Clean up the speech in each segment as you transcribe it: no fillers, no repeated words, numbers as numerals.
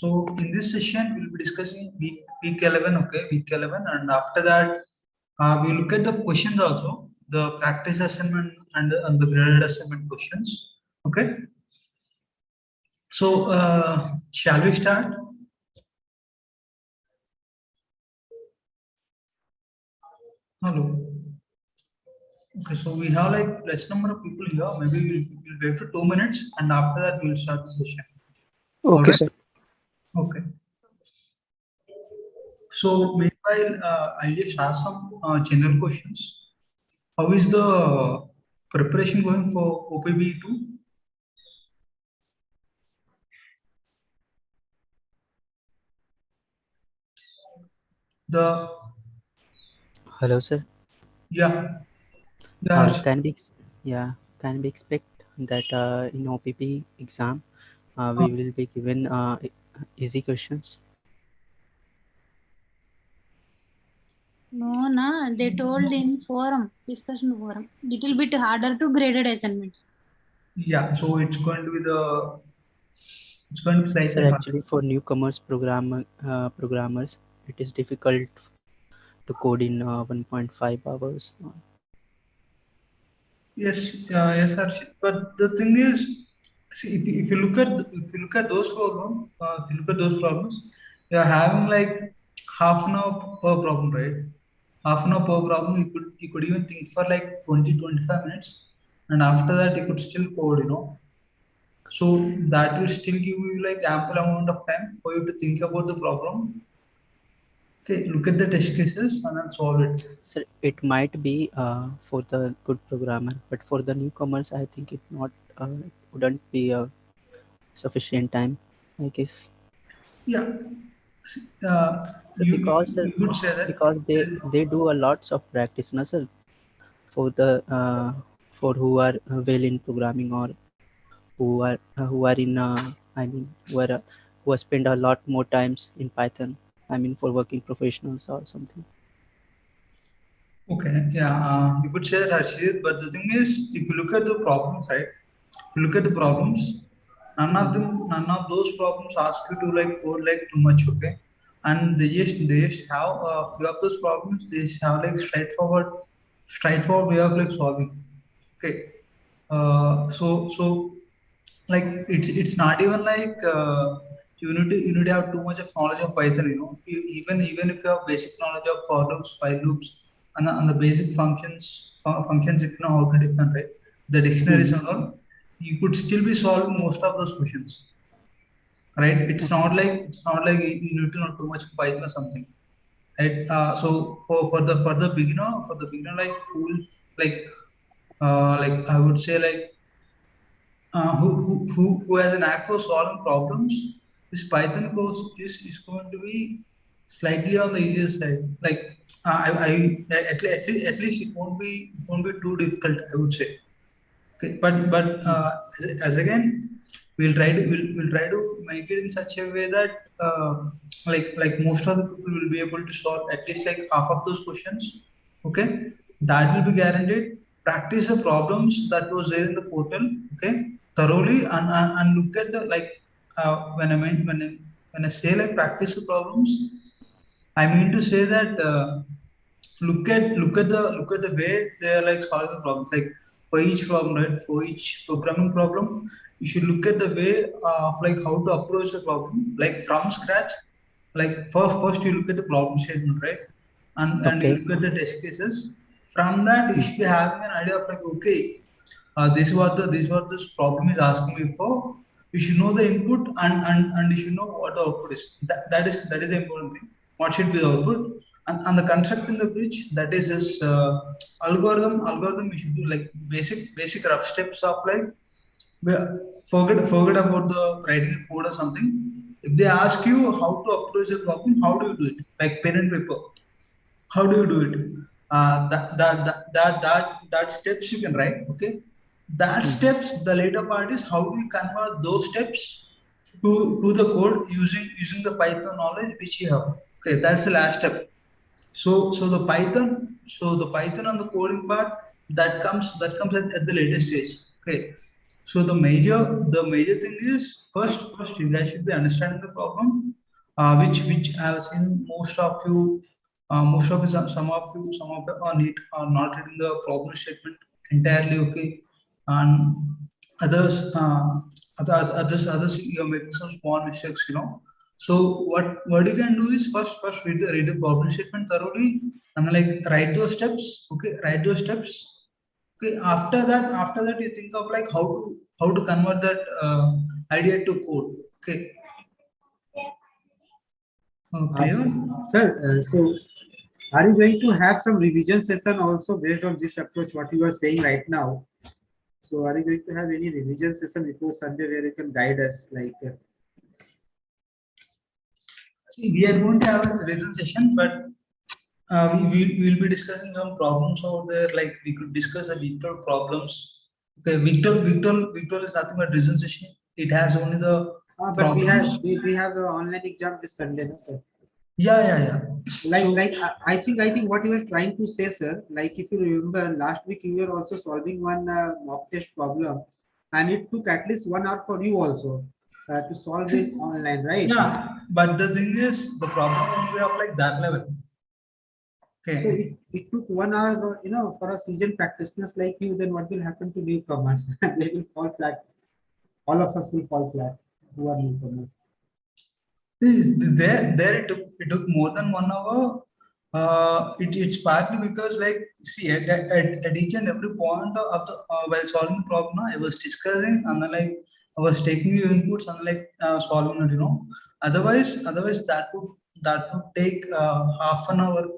So in this session, we'll be discussing week 11, okay, week 11, and after that, we look at the questions also, the practice assignment and the graded assignment questions, okay. So shall we start? Hello. Okay, so we have like less number of people here. Maybe we'll wait for 2 minutes, and after that we'll start the session. Okay, all right? sir. Okay. So meanwhile, I'll just ask some general questions. How is the preparation going for OPB2? Hello, sir. Yeah. Can we expect that in OPP exam we will be given easy questions? No, they told in discussion forum, little bit harder to graded assignments. Yeah, so it's going to be slightly Sir, hard. actually for newcomers programmers, it is difficult to code in 1.5 hours. Yes, yes, Harshit. But the thing is, see, if you look at those problems, you're having like half an hour per problem, right? Half an hour per problem, you could even think for like 20-25 minutes, and after that you could still code. So that will still give you like ample amount of time for you to think about the problem. Okay, look at the test cases and then solve it. Sir, it might be for the good programmer, but for the newcomers, I think it wouldn't be sufficient time, I guess. Yeah. So You could say that. because they do a lots of practice, na sir, for the for who are well in programming or who are in I mean who spend a lot more times in Python. I mean for working professionals or something. Okay, yeah, you could say that, Harshit, but the thing is, if you look at the problems, right? If you look at the problems, none of those problems ask you to like code like too much, okay? And they just have few of those problems. They just have like straightforward way of like solving. Okay, so like it's not even like you need to have too much of knowledge of Python. Even if you have basic knowledge of for loops, while loops, and the basic functions, if you know how to define, right, the dictionaries and all, you could still be solving most of those questions, right? It's not like you need to know too much Python or something, right? So for the beginner like who will like I would say like who has an knack for solving problems, this Python course is going to be slightly on the easier side. Like at least it won't be too difficult, I would say. Okay, but as again, we'll try to make it in such a way that like most of the people will be able to solve at least like half of those questions. Okay, that will be guaranteed. Practice the problems that was there in the portal. Okay, thoroughly and look at the like when I say like practice the problems, I mean to say that look at the way they are like solving the problems. Like for each problem, right? For each programming problem, you should look at the way of like how to approach the problem, like from scratch. Like first you look at the problem statement, right? And you Okay. look at the test cases. From that, you should be having an idea of like, okay, this is what this problem is asking me for. You should know the input and you should know what the output is. That is the important thing. What should be the output? And the concept in the bridge, that is this algorithm. You should do like basic rough steps of like forget about the writing a code or something. If they ask you how to approach the problem, how do you do it? Like pen and paper. How do you do it? That steps you can write. Okay, that steps, the later part is how do you convert those steps to the code using the Python knowledge which you have. Okay, that's the last step. So the Python and the coding part, that comes at the later stage. Okay, So the major thing is first you guys should be understanding the problem, which I have seen most of you, some of you are not reading the problem statement entirely. Okay, and others others you're making some small mistakes. So what you can do is first read the problem statement thoroughly, and then like write those steps. Okay, write those steps. Okay, after that you think of like how to convert that idea to code. Okay, clear? Sir, so are you going to have some revision session also based on this approach, what you are saying right now? So are you going to have any revision session before Sunday where you can guide us? Like, See, we are going to have a revision session, but we will be discussing some problems out there. Like we could discuss the Victor problems. Okay, Victor is nothing but revision session. It has only the but problems. we have an online exam this Sunday, no, sir? Yeah. Like I think what you were trying to say, sir, like if you remember last week you were also solving one mock test problem, and it took at least 1 hour for you also to solve it online, right? Yeah, but the thing is, the problem won't be of like that level. Okay. So it took 1 hour, for a seasoned practitioners like you, then what will happen to newcomers? They will fall flat. All of us will fall flat who are newcomers. There it took more than 1 hour. It's partly because like see at each and every point of the while solving the problem, I was discussing and then like I was taking your inputs and like solving it. Otherwise that would take half an hour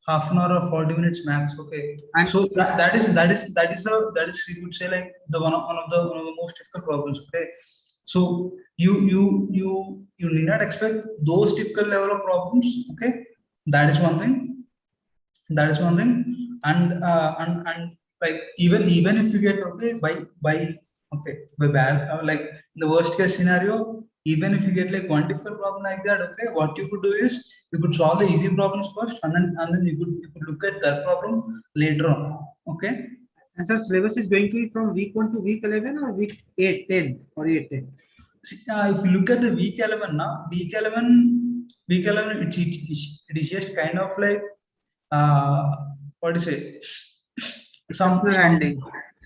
or 40 minutes max. Okay, And so that is you could say like the one of the most difficult problems. Okay, so you need not expect those typical level of problems. Okay, that is one thing. And like even if you get okay by bad like in the worst case scenario, even if you get like one difficult problem like that, okay, what you could do is you could solve the easy problems first, and then you could look at that problem later on. Okay. And sir, syllabus is going to be from week 1 to week 11 or week 8, 10 or 8, 10? See, if you look at the week 11 now, week 11, it is just kind of like what do you say? Exceptional handling.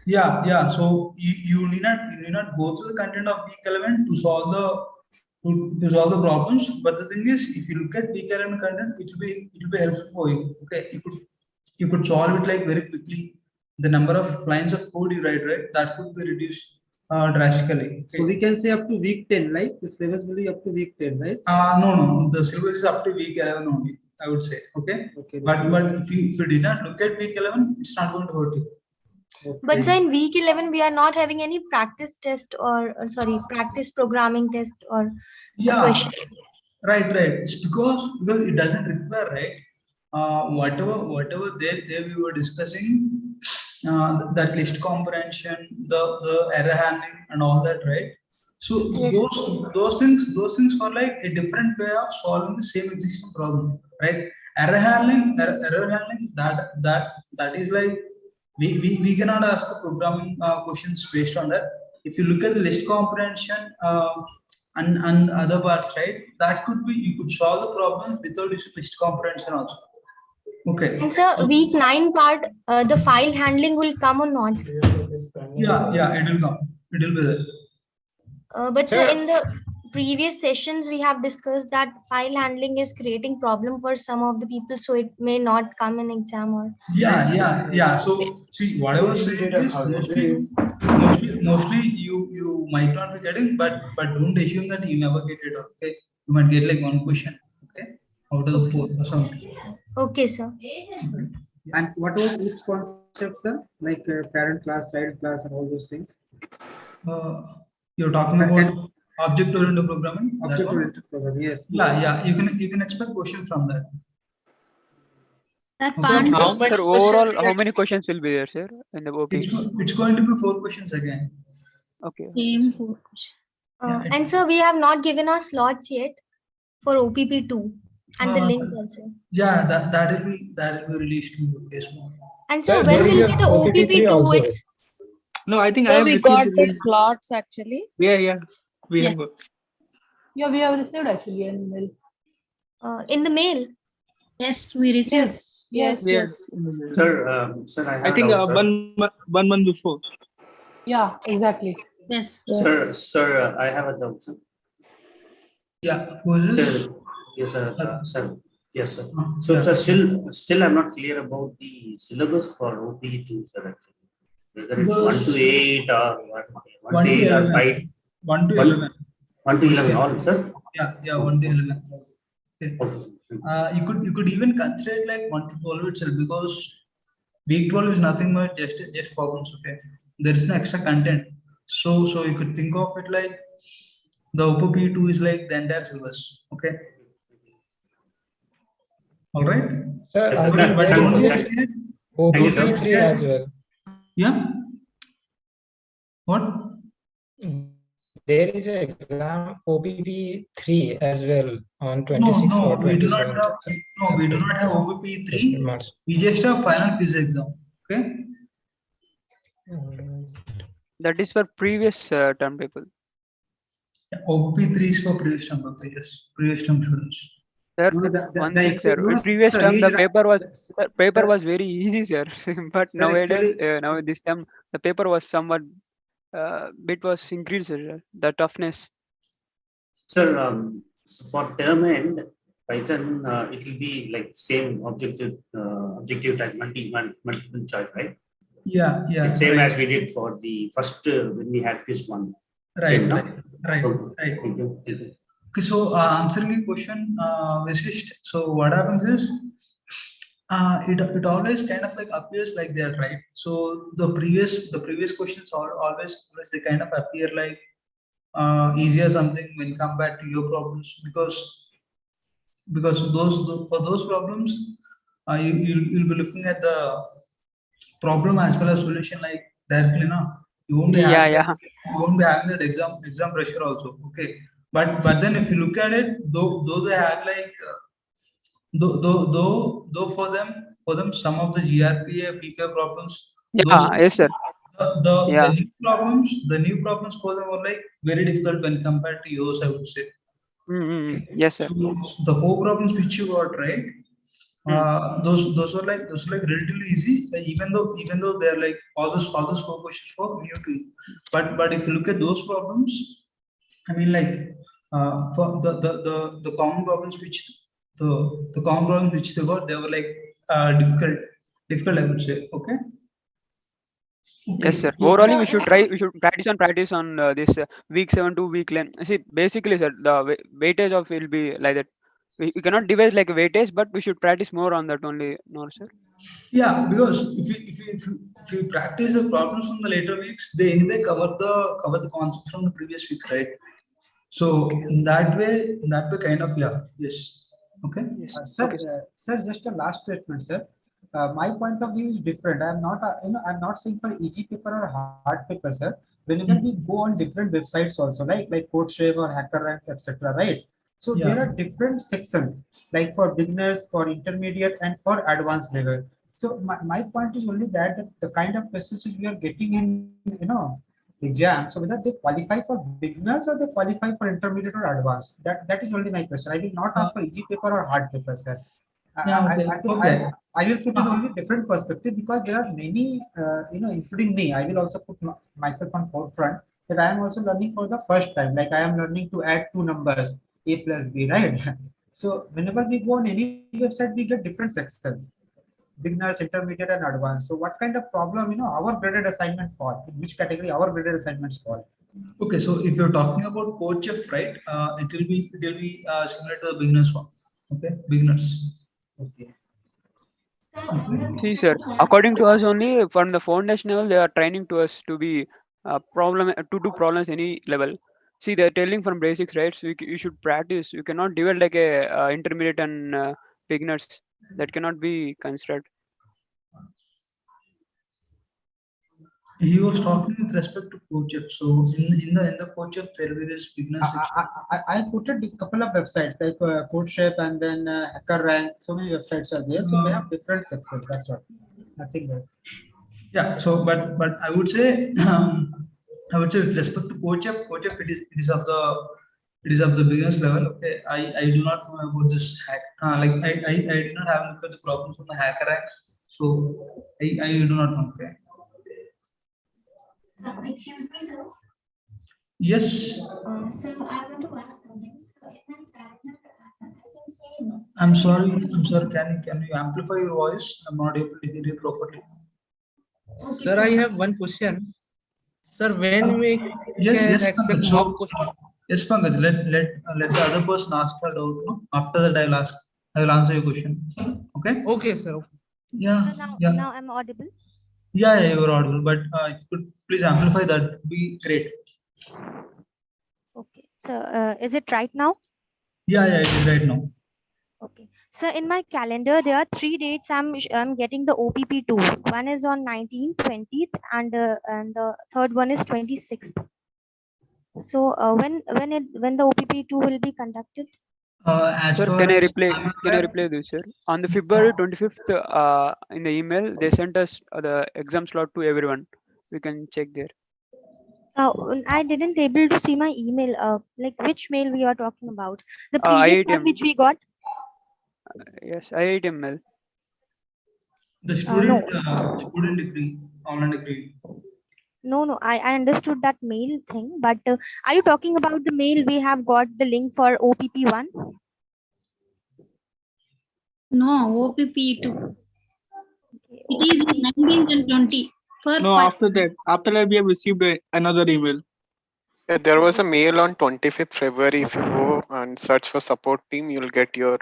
Yeah. So you need not go through the content of week 11 to solve the problems. But the thing is, if you look at week 11 content, it will be helpful for you. Okay, you could solve it like very quickly. The number of lines of code you write, right, that could be reduced drastically. Okay. So we can say up to week 10, right? The syllabus will be up to week 10, right? No. The syllabus is up to week 11 only, I would say. Okay. Okay. But if you did not look at week 11, it's not going to hurt you. Okay. But sir, in week 11, we are not having any practice test or practice programming test or Yeah. question. Right. It's because it doesn't require, right? Whatever they we were discussing, that list comprehension, the error handling, and all that, right? So Yes. those things are like a different way of solving the same existing problem, right? Error handling, that is like we cannot ask the programming questions based on that. If you look at the list comprehension and other parts, right, that could be you could solve the problems without using list comprehension also. Okay. And sir, week 9 part, the file handling will come or not? Yeah, it will come. It will be there. But sir, in the previous sessions, we have discussed that file handling is creating problem for some of the people, so it may not come in exam or. Yeah. So see, whatever is mostly you might not be getting, but don't assume that you never get it. Okay, you might get like one question. Okay, out of the 4 or something. Okay, sir. And what about each concept, sir? Like parent class, child class, and all those things? You're talking about object-oriented programming. Object-oriented programming, yes. Yeah. You can expect questions from that. That Okay. part. Sir, overall, how many questions will be there, sir, in the OP? It's going to be 4 questions again. Okay. Same 4 questions. And sir, we have not given our slots yet for OPP2 and the link also. Yeah, that will be released in the Facebook. And sir, when will be the OPP2? No, I think I So have we received got the the link. slots actually. Yeah. We Yes. have got. Yeah, we have received actually an email. In the mail. Yes, we received. Yes. Sir, I have I a think doubt, sir. 1 month before. Yeah, exactly. Yes. Sir, I have a doubt, sir. Yeah, who is this? Sir, yes, sir. Sir, yes, sir. So, Yeah. sir, still, I'm not clear about the syllabus for OPE2, sir. Actually, whether it's 1 to 8 or 1 to 8 or 5. 1 to 11. 1 to 11, all, sir. Yeah, 1 to 11. Okay. You could even consider it like 1 to 12 itself, because week 12 is nothing but just problems. Okay, there is no extra content. So you could think of it like the OPP2 is like the entire syllabus. Okay. All right. Sir, Yes, I sir. think But there don't is get- a Thank you, sir. OPP3 as well. Yeah. What? There is an exam OPP3 as well on No, 26 or we do not 27th. have. No, we do not have OPP3. March. We just have final quiz exam. Okay. That is for previous term people. OPP3 is for previous term. Okay, yes, previous term students. Sir, No, one thing, sir. In previous sir, term, he the is paper sir, was very easy, sir. But sir, nowadays, actually, now this time, the paper was somewhat bit was increased, sir, the toughness. Sir, so for term end, Python, it will be like same objective type, multiple choice, right? Yeah. Same right. as we did for the first when we had quiz 1. Right. Same, no? Right. Okay. Thank you. Okay, so answering your question, Vasisht, so what happens is, it always kind of like appears like that, right? So the previous questions always they kind of appear like easier something when compared to your problems, because for those problems, you'll be looking at the problem as well as solution like directly now. You won't be having you won't be having that exam pressure also. Okay, but then if you look at it, though they have like though for them some of the GRPA PPA problems, those Yes, sir. the new problems for them are like very difficult when compared to yours, I would say. Yes, sir. So the 4 problems which you got right, those are like relatively easy, even though they're like all those 4 questions for new to you. But if you look at those problems, I mean like for the common problems which the common problems which they got, they were like difficult, I would say. Okay. Yes, sir. Overall, we should practice on this week 7 to week 11. See, basically, sir, the weightage of will be like that. We cannot devise like a weightage, but we should practice more on that only, no, sir. Yeah, because if you practice the problems from the later weeks, they anyway cover the concepts from the previous weeks, right? So in that way, kind of, yes. Okay. Sir, just a last statement, sir. My point of view is different. I'm not, I'm not saying for easy paper or hard paper, sir. Whenever we go on different websites also, like CodeShape or HackerRank, etc., right? So there are different sections, like for beginners, for intermediate, and for advanced level. So my point is only that the kind of questions we are getting in, exam, so whether they qualify for beginners or they qualify for intermediate or advanced, that is only my question. I will not ask for easy paper or hard paper, sir. I will put in only different perspective, because there are many, including me. I will also put myself on forefront that I am also learning for the first time. Like I am learning to add 2 numbers, a plus b, right? So whenever we go on any website, we get different sections: beginners, intermediate, and advanced. So what kind of problem, our graded assignment fall? In which category our graded assignments fall? Okay, so if you're talking about CodeChef, right, it will be similar to the beginners one. Okay, beginners. Okay. See, sir, according to us only from the foundation level, they are training to us to be to do problems any level. See, they're telling from basics, right? So you should practice. You cannot divide like a intermediate and beginners. That cannot be considered. He was talking with respect to CodeChef. So in the CodeChef, there will be this beginners section. I put a couple of websites like CodeShape and then HackerRank. So many websites are there. So they have different sections. That's what. Nothing else. Yeah. So, but I would say with respect to coach F, it is of the beginners level. Okay, I do not know about this hack. I did not have a look at the problems on the hacker hack. So I do not know. Okay. Excuse me, sir. Yes. So I want to ask something. So in my calendar, I can say. I'm sorry. I'm sorry. Can you amplify your voice? I'm not able to hear you properly. Okay, Sir, I have one question. Sir, when we Yes, can yes, expect Pankaj. mock So, question? yes, Pankaj. Let the other person ask her doubt. No? After that, I will answer your question. Okay. Okay, sir. Yeah. So now, Yeah. now I'm audible. Yeah, you are audible. But if you could please amplify that, would be great. Okay. So is it right now? Yeah, it is right now. Okay. So in my calendar, there are 3 dates I'm getting the OPP2. One is on 19th, 20th, and the third one is 26th. So when the OPP2 will be conducted? As Sir, far can I as reply? I'm Can I aware, reply this, sir? On the February 25th, in the email, they sent us the exam slot to everyone. We can check there. I didn't able to see my email. Like which mail we are talking about? The previous one IITM. which we got. Yes, IITM mail. the No. student degree, online degree. No. I understood that mail thing, but are you talking about the mail we have got the link for OPP1? No, OPP2. It is 19th and 20. No, after that we have received another email. There was a mail on 25th February. If you go and search for support team, you'll get your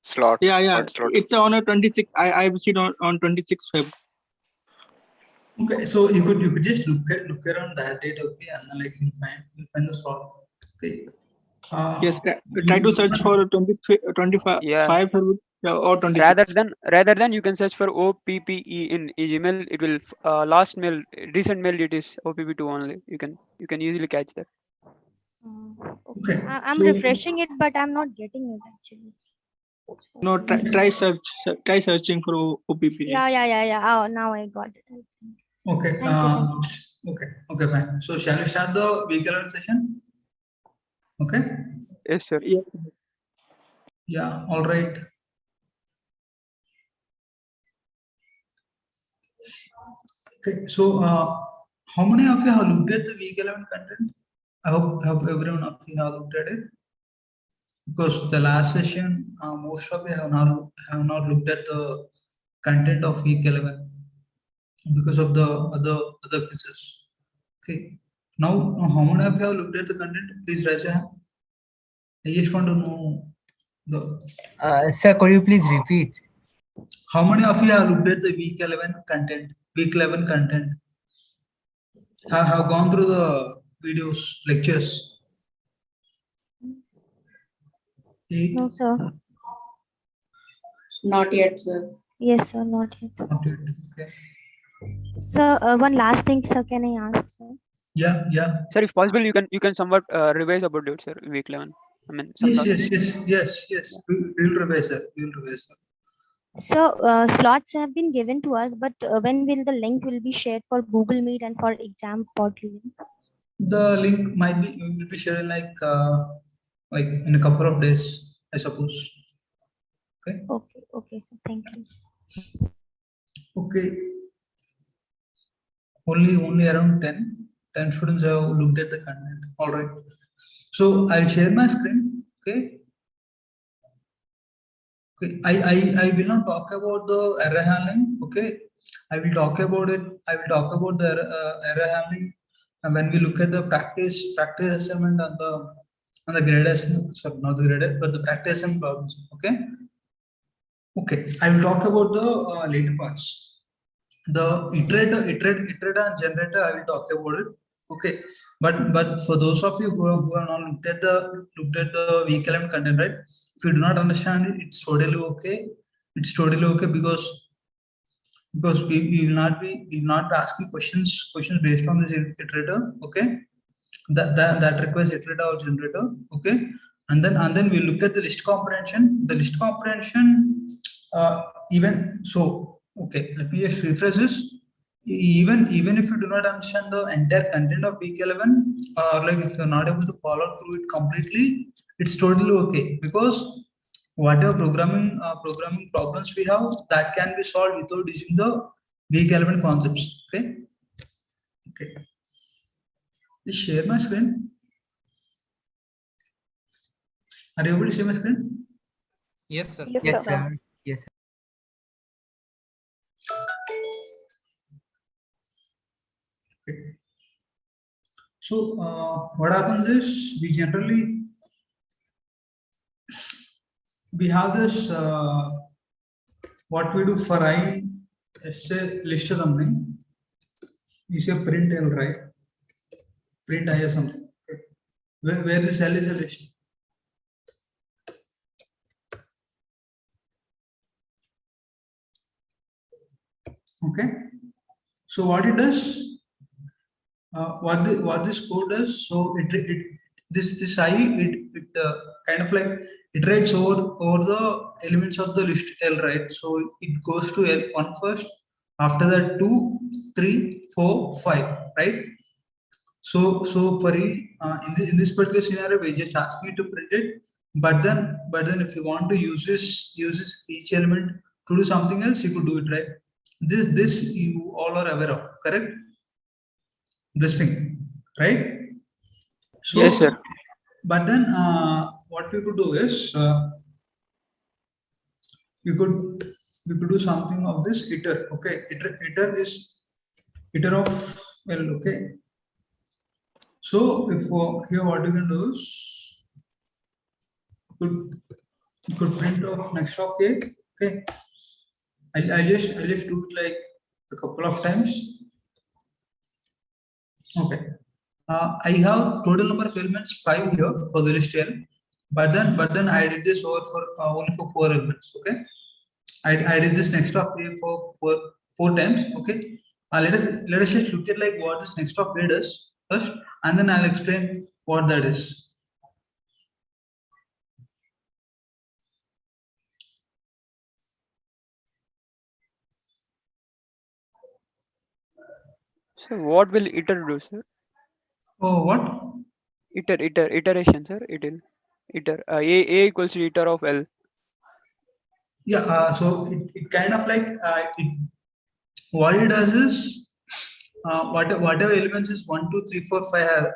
slot. Yeah. Slot. It's on a 26. I received on 26th Feb. Okay, so you could just look around that date, okay, and then like you find the slot. Okay. Yes, try to search for 25 Yeah. February or 26. Rather than you can search for OPPE in Gmail. It will last mail, recent mail. It is OPP2 only. You can easily catch that. Okay. I'm So, refreshing it, but I'm not getting it actually. No, try searching for OPP. Yeah. Oh, now I got it. okay. Thank you. Okay, fine. So shall we start the week 11 session? Okay. Yes, sir. Yeah. All right. Okay. So how many of you have looked at the week 11 content? I hope everyone of you have looked at it. Because the last session, most of you have not looked at the content of week 11 because of the other quizzes. Okay. Now, how many of you have looked at the content? Please raise your hand. I just want to know Sir, could you please repeat? how many of you have looked at the week 11 content? Week 11 content. Have gone through the videos, lectures. No, sir. Not yet, sir. Yes, sir. Not yet. Not yet. Okay. Sir, one last thing, sir. Can I ask, sir? Yeah. Sir, if possible, you can somewhat revise about it, sir. Week 11. I mean, some Yes. topics. We'll revise it. So slots have been given to us, but when will the link will be shared for Google Meet and for exam portal? The link will be shared like in a couple of days, I suppose. Okay. Okay, sir. Thank you. Okay. Only around 10 students have looked at the content. All right. So I'll share my screen. Okay. I will not talk about the error handling. Okay. I will talk about it. I will talk about the error handling when we look at the practice assignment and the grade assignment. Sorry, not the grade, but the practice assignment problems. Okay. I will talk about the later parts. The iterator and generator, I will talk about it. Okay, but for those of you who are not looked at the week 11 content, right? If you do not understand it, it's totally okay. It's totally okay because we will not be asking questions based on this iterator. Okay, that requires iterator or generator. Okay, and then we look at the list comprehension. The list comprehension, even so. Okay, let me just refresh this. even if you do not understand the entire content of week 11, or like if you're not able to follow through it completely, it's totally okay, because whatever programming problems we have, that can be solved without using the week 11 concepts. Okay. Just share my screen. Are you able to see my screen? Yes, sir. Yes, sir. Yes. Okay. So what happens is we have this what we do for I say list or something. You say print L, right? Print I or something. Okay. Where this L is a list. Okay. So what it does, what this code does, so this I kind of like iterates over the elements of the list L, right? So it goes to L1 first, after that 2, 3, 4, 5, right? So for in this particular scenario, we just ask me to print it, but then if you want to use this each element to do something else, you could do it, right? This you all are aware of, correct? This thing, right? So, Yes, sir. but then what we could do is we could do something of this iter. Okay, iter is iter of L. Okay, so if here what you can do is you could print of next of A. Okay, I just do it like a couple of times. Okay. I have total number of elements 5 here for the list L, but then I did this over for only for 4 elements. Okay, I did this next of A for four times. Okay, let us just look at like what this next of A does first, and then I'll explain what that is. So what will iter do, sir? Oh, what? Iteration, sir. A equals to iter of L. Yeah. So it kind of like what it does is whatever elements is 1, 2, 3, 4, 5,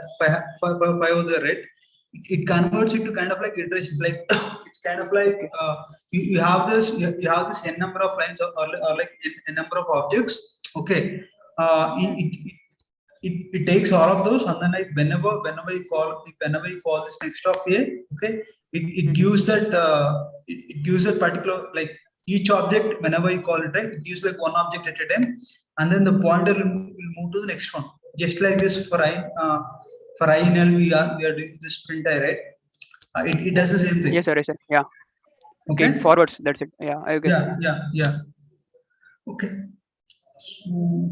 5 over there, right? It converts it to kind of like iterations. Like it's kind of like you have this n number of lines or like n number of objects. Okay, it takes all of those, and then like whenever you call this next of A, okay, it gives that it gives that particular like each object whenever you call it, right, it gives like one object at a time, and then the pointer will move to the next one, just like this for I in L we are doing this print I, right? It does the same thing. Yes, sir. Yes, sir. Yeah. Okay. Okay. It forwards. That's it. Yeah. Okay, sir. Yeah. Okay. So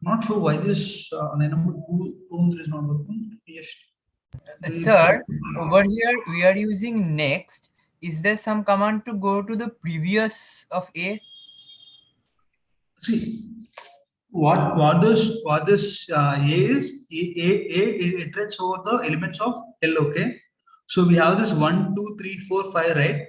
not sure why this line number two is not working. Yes. Sir, over here we are using next. Is there some command to go to the previous of A? See, what this A is A it iterates over the elements of L. Okay, so we have this 1, 2, 3, 4, 5, right?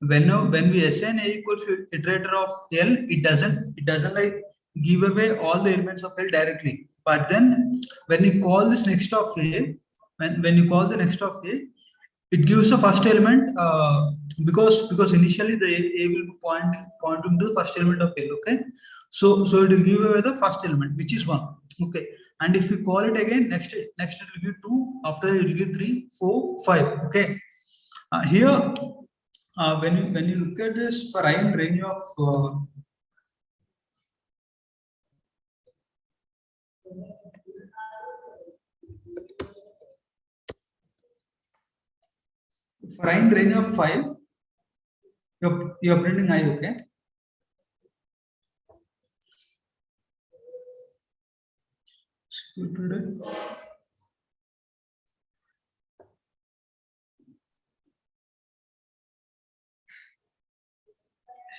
When we assign A equals to iterator of L, it doesn't like give away all the elements of L directly. But then when you call this next of A, when you call the next of A, it gives the first element because initially the A will be pointing to the first element of L. Okay, so it will give away the first element, which is 1. Okay, and if we call it again, next it will give 2, after that it will give 3, 4, 5. Okay, here when you look at this for I in range of for I in range of 5, you're printing I. Okay,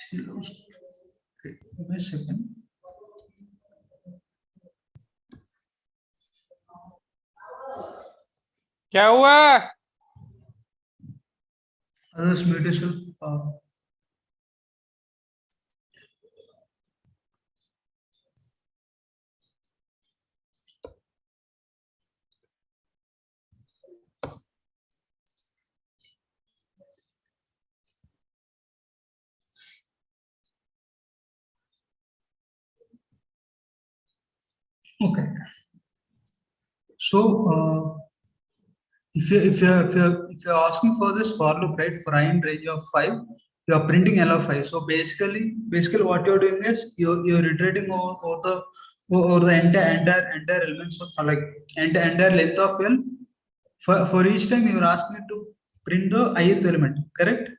okay, give me a second. क्या हुआ? Others mute yourself. Okay. So if you're asking for this for loop, right, for I in range of 5, you are printing L of 5. So basically what you're doing is you're iterating over the entire elements of like entire length of L. For each time you're asking it to print the ith element, correct?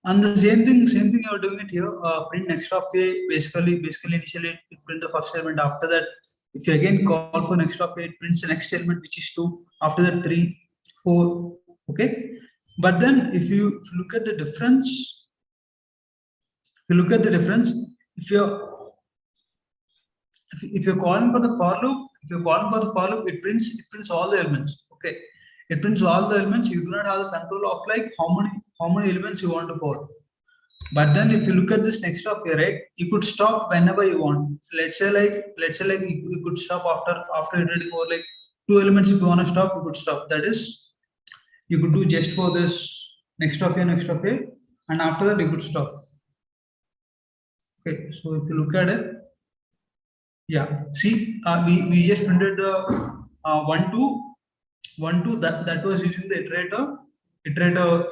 And the same thing you're doing it here. Print next of a, basically initially it print the first element. After that, if you again call for next of a, it prints the next element, which is 2. After that, 3, 4. Okay. But then if you look at the difference, if you're calling for the for loop, it prints all the elements. Okay. It prints all the elements. You do not have the control of like how many elements you want to call. But then if you look at this next of here, right, you could stop whenever you want. Let's say like you could stop after iterating over like 2 elements. If you want to stop, you could stop. That is, you could do just for this next of here, and after that you could stop. Okay, so if you look at it, yeah, see, we just printed the 1 2 that was using the iterator a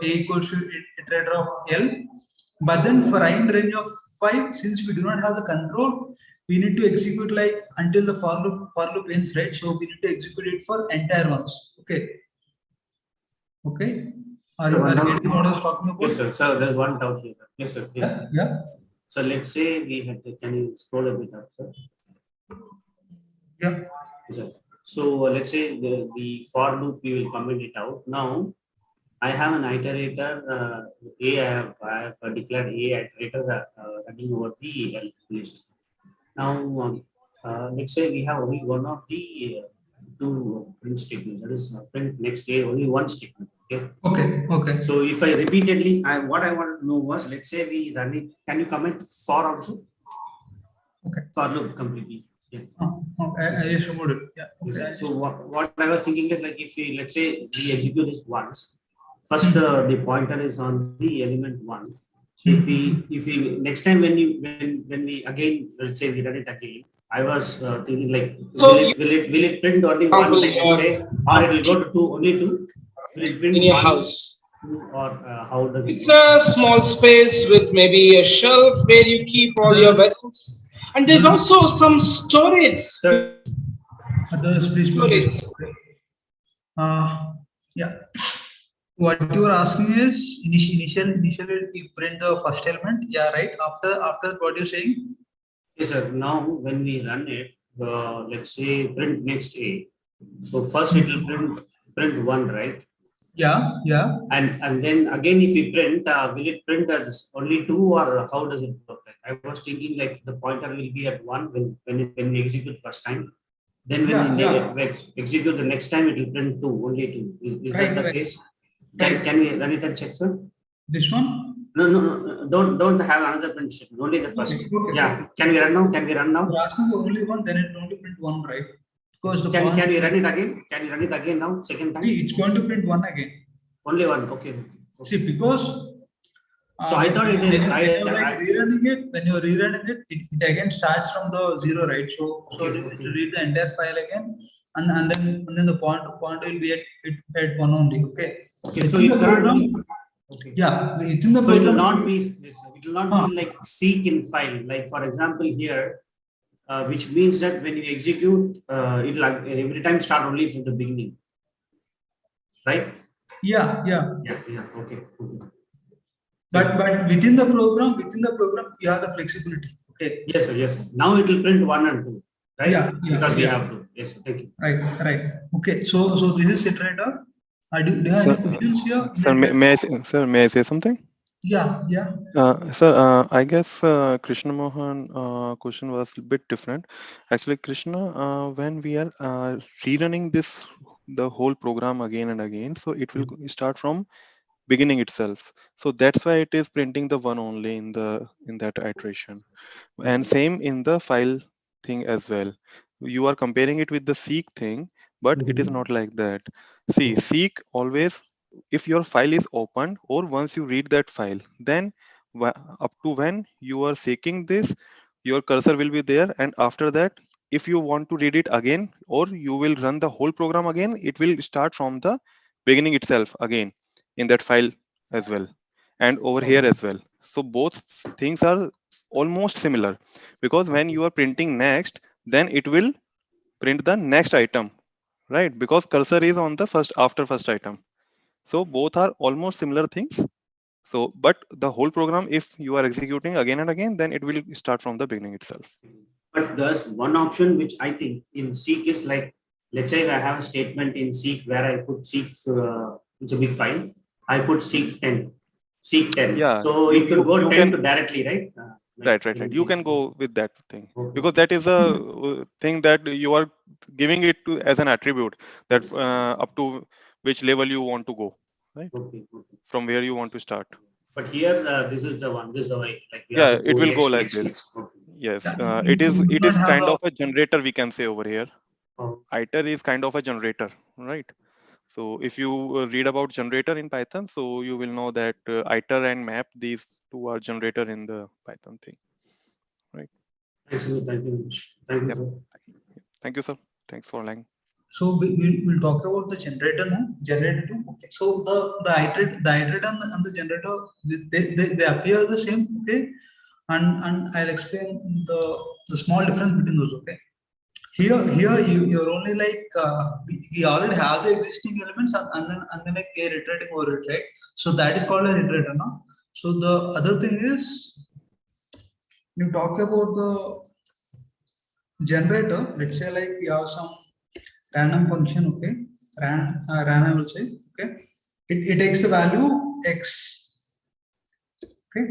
equals to iterator of L. But then for I in range of 5, since we do not have the control, we need to execute like until the for loop ends, right? So we need to execute it for entire ones. Okay. Okay. Are you getting what I was talking about? Yes, sir. So there's one doubt here. Yes, sir. Yes. Yeah. So let's say we had to, can you scroll a bit up, sir? Yeah. Yes, sir. So let's say the for loop, we will comment it out. Now, I have an iterator A. I have declared A iterator running over the list. Now, let's say we have only one of the two print statements. That is print next A, only one statement. Okay. Okay. So if I repeatedly, what I wanted to know was, let's say we run it. Can you comment for also? Okay. For loop completely. Yeah. I just removed it. Yeah. Okay. Yes, so what I was thinking is like if we, let's say we execute this once, first the pointer is on the element 1. If we next time when we again, let's say we run it again, I was thinking like will it print only one, like let's say, or it will go to 2, only 2? Will it print in your one, house? 2, or how does it? It's a small space with maybe a shelf where you keep all your vessels, and there's also some storage. Others, please. Yeah. What you are asking is initially you print the first element. Yeah, right. After what you're saying? Yes, sir. Now when we run it, let's say print next A. So first it will print 1, right? Yeah. And then again, if we print, will it print as only 2, or how does it work? I was thinking like the pointer will be at 1 when we execute first time. Then when we execute the next time, it will print 2, only 2. Is that the case? Can we run it and check, sir? This one? No. Don't have another print statement. Only the first. Okay. Yeah. Can we run now? You're asking for only one, then it only print 1, right? Because can we run it again? Can you run it again now? Second time? It's going to print 1 again. Only 1. Okay. See, because so I thought it is. When you're rerunning it again starts from the 0, right? So it will read the entire file again, and then the point will be at 1 only. Okay. Okay. So it cannot be. Okay. Yeah, within the program, it will not be like seek in file. Like for example here, which means that when you execute, it will every time start only from the beginning, right? Yeah. Okay. But within the program, you have the flexibility. Okay. Yes, sir. Now it will print 1 and 2, right? Yeah. Because we have to. Yes, sir. Thank you. Right. Okay. So this is iterator. Do you have any questions here? Sir, may I say something? Yeah. Sir, I guess Krishna Mohan question was a bit different. Actually, Krishna, when we are rerunning this the whole program again and again. So it will start from beginning itself. So that's why it is printing the one only in that iteration. And same in the file thing as well. You are comparing it with the seek thing, but it is not like that. See, seek always, if your file is open or once you read that file, then up to when you are seeking this, your cursor will be there, and after that, if you want to read it again or you will run the whole program again, it will start from the beginning itself again in that file as well, and over here as well. So both things are almost similar, because when you are printing next, then it will print the next item, right? Because cursor is on the first item. So both are almost similar things. So but the whole program, if you are executing again and again, then it will start from the beginning itself. But there's one option which I think in seek is like, let's say I have a statement in seek where I put seek, it's a big file, I put seek 10, Yeah, so it could go 10 to directly, right? Right. You can go with that thing, because that is a thing that you are giving it to as an attribute, that up to which level you want to go, right? From where you want to start. But here, this is the one. This is the way. Like we Yeah, have to it go will go next, like next, this. next. Okay. Yes, Yeah, it you do not is have kind a of a generator, we can say over here. Oh. Iter is kind of a generator, right? So if you read about generator in Python, so you will know that iter and map, these two are generator in the Python thing, right? Thanks, Amit. Thank you. Thank you, Yep. sir. Thank you, sir. Thanks for allowing. So we'll talk about the generator now. Generator too. Okay. So the iterator and the generator, they appear the same. Okay. And I'll explain the small difference between those. Okay. Here you're only like we already have the existing elements, and then like they're iterating over it, right? So that is called an iterator now. So the other thing is, you talk about the generator. Let's say like we have some random function, okay? Ran I will say, okay? It takes the value x, okay?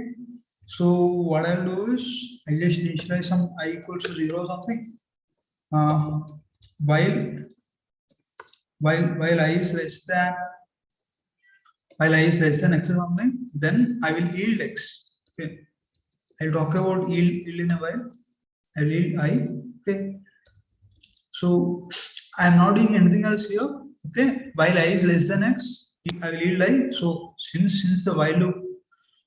So what I'll do is I'll just initialize some I equals to 0 or something. While I is less than x or something, then I will yield x. Okay. I'll talk about yield in a while. I will yield I. Okay. So I am not doing anything else here. Okay. While I is less than x, I will yield I. So since the while loop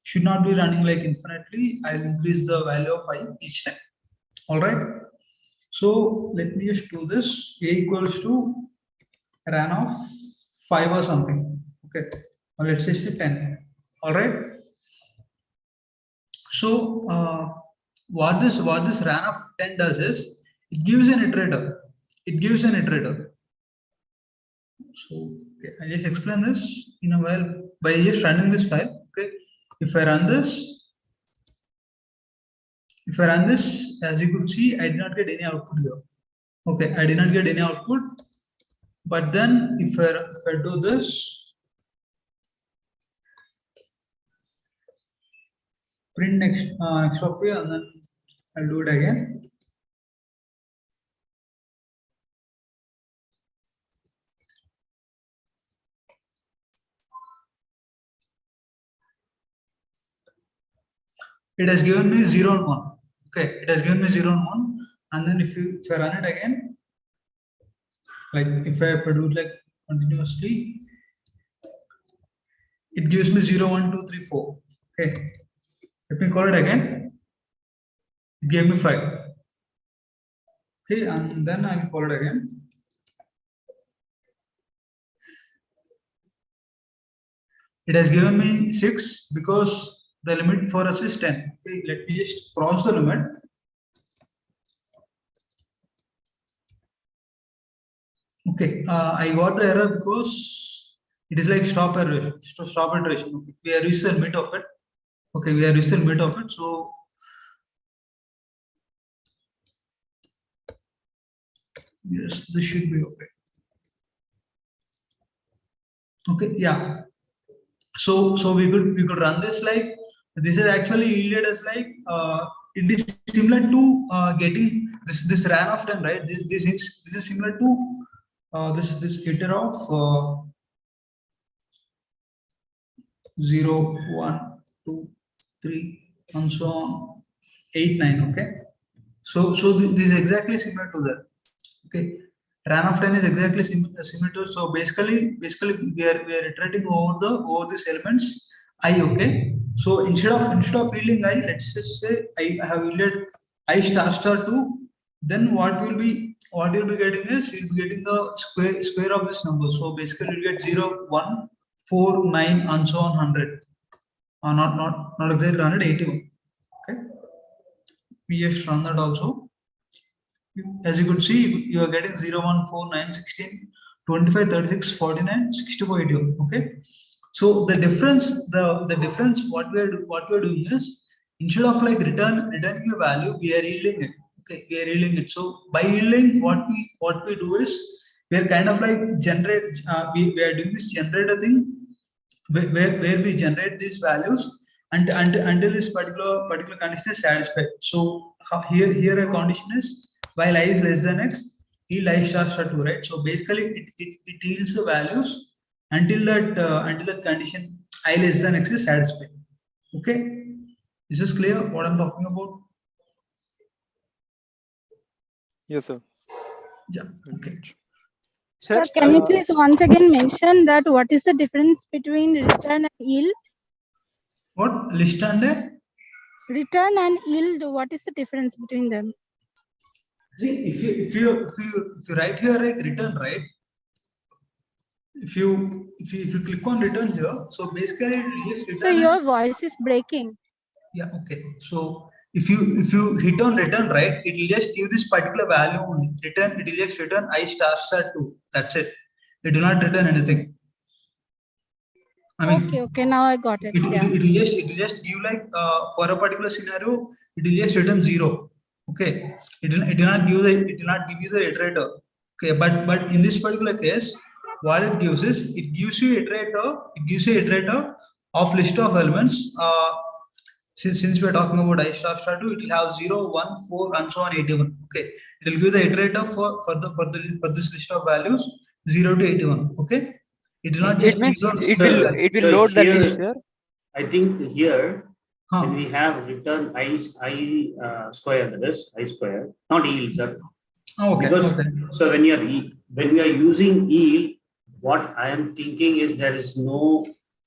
should not be running like infinitely, I will increase the value of I each time. All right. So let me just do this. A equals to ran of 5 or something. Okay. Or let's say 10. All right. So what this ran of 10 does is it gives an iterator. It gives an iterator. So okay, I just explain this in a while by just running this file. Okay. If I run this, as you could see, I did not get any output here. Okay, I did not get any output. But then if I do this, print next of here, and then I'll do it again. It has given me 0 and 1. Okay, it has given me 0 and 1, and then if I run it again, like if I produce like continuously, it gives me 0, 1, 2, 3, 4. Okay, let me call it again. It gave me 5. Okay, and then I will call it again. It has given me 6 because the limit for us is 10. Okay, let me just cross the limit. Okay, I got the error because it is like stop error, stop iteration. Okay, we have reached the limit of it. Okay, we have reached the limit of it. So yes, this should be okay. Okay, yeah. So we could run this like this is actually yielded as like it is similar to getting this ran of 10, right? This is similar to this iter of 0, 1, 2, 3, and so on 8, 9. Okay, so this is exactly similar to that. Okay, ran of 10 is exactly similar to. So basically we are iterating over these elements I. Okay, so instead of yielding I, let's just say I have yielded I star 2. Then what you'll be getting is you'll be getting the square of this number. So basically you get 0, 1, 4, 9, and so on 100. Not exactly 181. Okay, we just run that also. As you could see, you are getting 0, 1, 4, 9, 16, 25, 36, 49, 64, 81. Okay, so the difference what we are doing is, instead of like returning a value, we are yielding it. Okay, we are yielding it. So by yielding, what we do is, we are kind of like we are doing this generator thing, where we generate these values until this particular condition is satisfied. So here a condition is, while I is less than x, yield I star 2, right? So basically it yields the values until that condition I less than x is satisfied. Okay, is this clear what I'm talking about? Yes, sir. Yeah. Okay. Sir, can you please once again mention that what is the difference between return and yield? What list and Return and yield, what is the difference between them? see, if you write here like return, right? If you click on return here, so basically return. So your voice is breaking. Yeah. Okay. So if you hit on return, right, it will just give this particular value only. Return, it will just return I star 2. That's it. It will not return anything. I mean, okay, now I got it. It will just give like for a particular scenario, it will just return 0. Okay. It will not give you the iterator. Okay. But in this particular case, what it gives is, it gives you iterator of list of elements. Since we are talking about I star 2, it will have 0, 1, 4, and so on 81. Okay, it will give the iterator for this list of values 0 to 81. Okay, it will not just it will load the list, sir. I think here when we have return I square, that is I square, not yield, sir. Okay. Because so when we are using yield, what I am thinking is, there is no,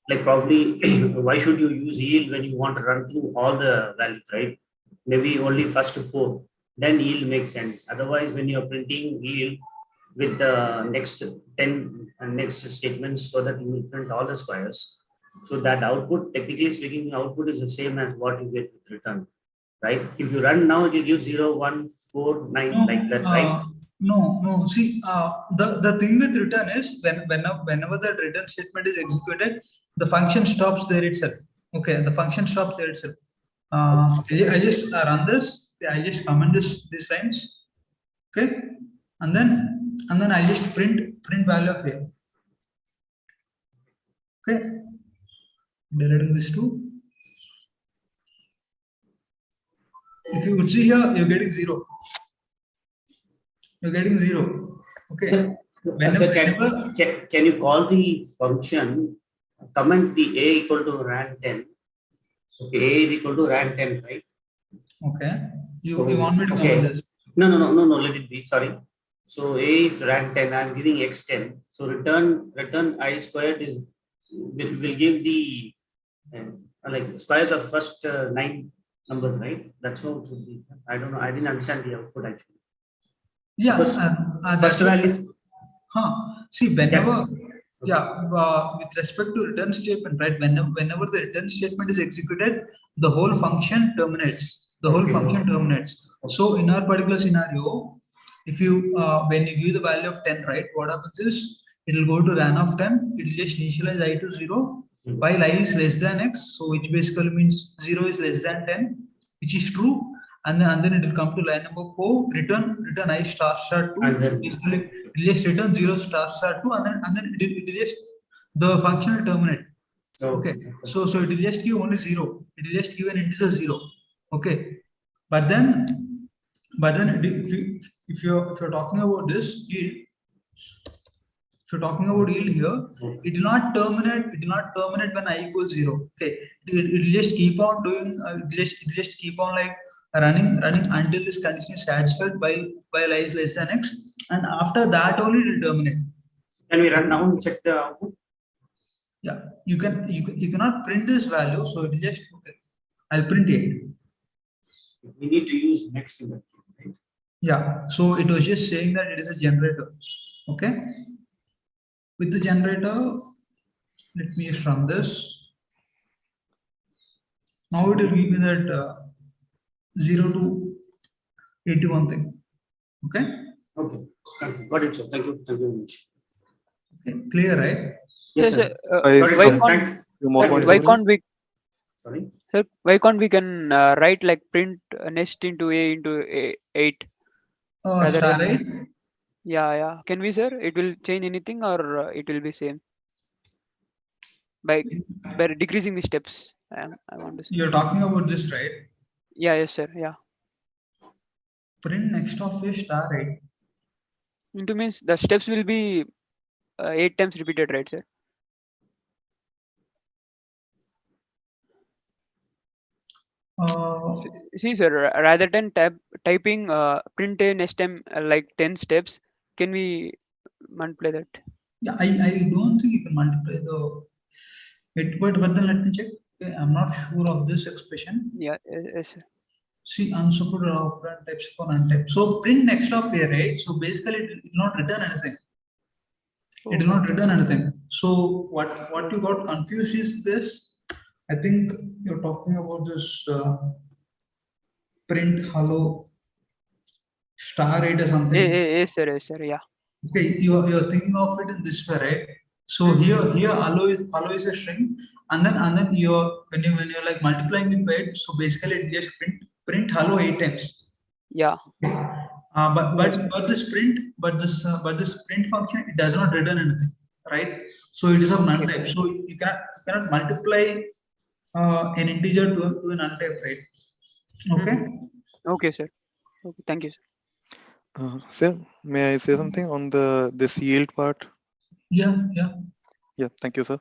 like, probably why should you use yield when you want to run through all the values, right? Maybe only first 4, then yield makes sense. Otherwise, when you're printing yield with the next 10 and next statements, so that you print all the squares, so that output, technically speaking, output is the same as what you get with return, right? If you run now, you give 0, 1, 4, 9, like that, right? No. See, the thing with return is, whenever the return statement is executed, the function stops there itself. Okay, the function stops there itself. I just run this. I just comment these lines. Okay, and then I just print value of here. Okay, deleting this too. If you would see here, you're getting 0. You're getting 0. Okay. So can you call the function, comment the a equal to ran 10? Okay, a is equal to ran 10, right? Okay. You want me to comment this? No, let it be. Sorry. So a is ran 10. I'm giving x 10. So return I squared is will give the like squares of first 9 numbers, right? That's how it should be. I don't know. I didn't understand the output actually. Yeah. First value. See, whenever, with respect to return statement, right? Whenever the return statement is executed, the whole function terminates. So in our particular scenario, if you when you give the value of 10, right, what happens is, it will go to ran of 10. It will just initialize I to 0 while I is less than x. So which basically means 0 is less than 10, which is true. And then it will come to line number 4, return I star 2. So basically it will just return 0 star 2, and then it will just, the function will terminate. Okay. So it will just give only 0. It will just give an integer 0. Okay. But then if you're talking about this yield, If you're talking about yield here, it will not terminate. It will not terminate when I equals 0. Okay, it will just keep on doing. It will just keep on like running until this condition is satisfied while I is less than x, and after that only it will terminate. Can we run down and check the output? Yeah, you cannot print this value, so it will just okay. I'll print it. We need to use next in that case, right? Yeah, so it was just saying that it is a generator. Okay, with the generator, let me just run this. Now it will give me that 0 to 81 thing. Okay. Okay. Thank you. Got it, sir. Thank you. Thank you very much. Okay. Clear, right? Yes, Yes, sir. why can't we? Sorry. Sir, why can't we can write like print nest into a into 8 rather Star than 8. Yeah. Can we, sir? It will change anything or it will be same by decreasing the steps. I want to say. You're talking about this, right? Yeah. Yes, sir. Yeah. Print next of a star 8. Into means the steps will be 8 times repeated, right, sir? See, sir, rather than typing print a next time like 10 steps, can we multiply that? Yeah, I don't think you can multiply it, but then let me check. Okay, I'm not sure of this expression. Yeah, yes, sir. See, unsupported operand types for untyped. So print next of a, right? So basically it will not return anything. It will not return anything. So what you got confused is this. I think you're talking about this print hello star 8 or something. Yes, sir. Yeah. Okay, you're thinking of it in this way, right? So here hello is a string, and then you're when you're like multiplying it by it, so basically it just print hello 8 times. Yeah. But this print function, it does not return anything, right? So it is of null type. So you cannot multiply an integer to an untyped, right? Okay. Okay, sir. Okay, thank you, sir. Sir, may I say something on this yield part? Yeah. Yeah, thank you, sir.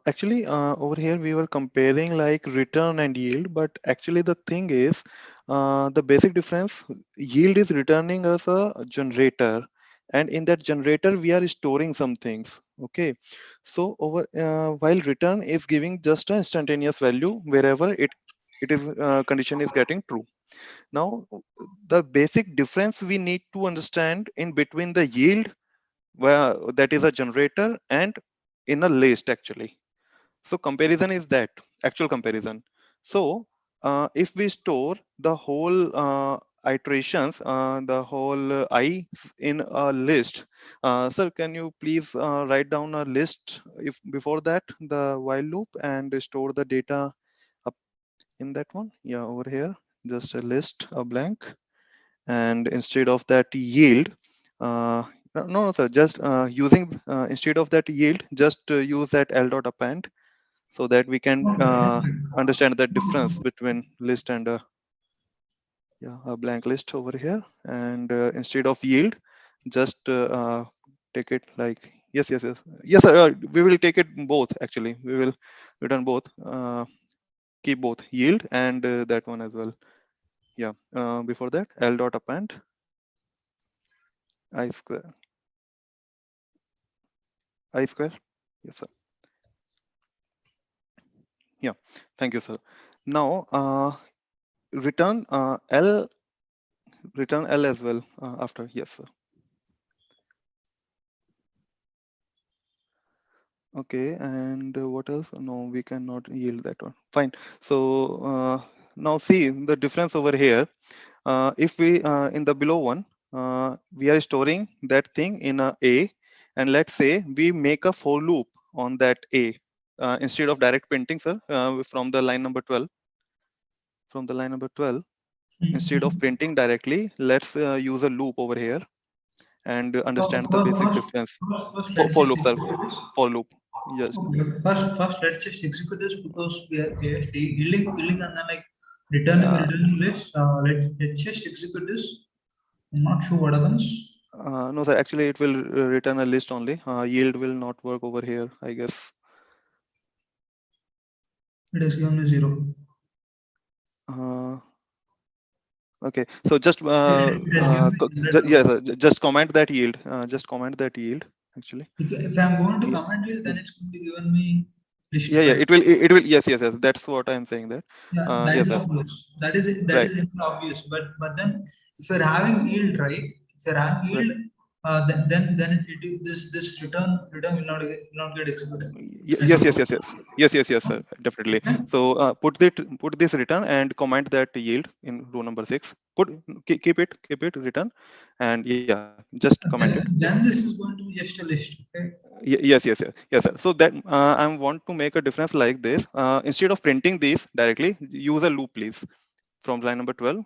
Actually, over here we were comparing like return and yield, but actually the thing is, the basic difference, yield is returning as a generator, and in that generator we are storing some things. Okay, so over while return is giving just an instantaneous value wherever it is condition is getting true. Now, the basic difference we need to understand in between the yield, where that is a generator, and in a list actually. So comparison is that actual comparison. So if we store the whole iterations, the whole I in a list, sir, can you please write down a list if before that the while loop and store the data up in that one? Yeah, over here, just a list, a blank, and instead of that yield, no, sir, just using instead of that yield, just use that l dot append, so that we can understand the difference between list and a blank list over here. And instead of yield, just take it like yes, sir. We will take it both actually. We will return both. Keep both yield and that one as well. Yeah. Before that, l dot append I square. Yes, sir. Yeah, thank you, sir. Now return l as well after. Yes, sir. Okay, and what else? No, we cannot yield that one. Fine. So now see the difference over here. If we in the below one, we are storing that thing in a, and let's say we make a for loop on that a instead of direct printing, sir, from the line number 12. From the line number 12, instead of printing directly, let's use a loop over here and understand the basic difference. For loop, sir. For loop. Yes. Okay. First, let's just execute this because we are yielding and then like returning list. Let's just execute this. I'm not sure what happens. No, sir. Actually, it will return a list only. Yield will not work over here, I guess. It is given me 0. Okay, so just It has given me 100. yes, just comment that yield. Just comment that yield. Actually, If I'm going to yeah. comment yield, then it's going to given me list, Yeah, right? it will. Yes, yes, yes. That's what I'm saying. That. Yeah, that Yes, is sir. obvious. That Right. is obvious. But then if you're having yield, right? If you're having Right. yield, then this return will not get executed. I Yes, yes, suppose. yes, yes, yes, yes, yes, sir. Definitely. So put this return and comment that yield in row number 6. Keep it return, and yeah, just comment it. Yeah. Then this is going to be just a list. Okay. Yes, yes, yes, yes, sir. So that I want to make a difference like this. Instead of printing this directly, use a loop, please. From line number 12,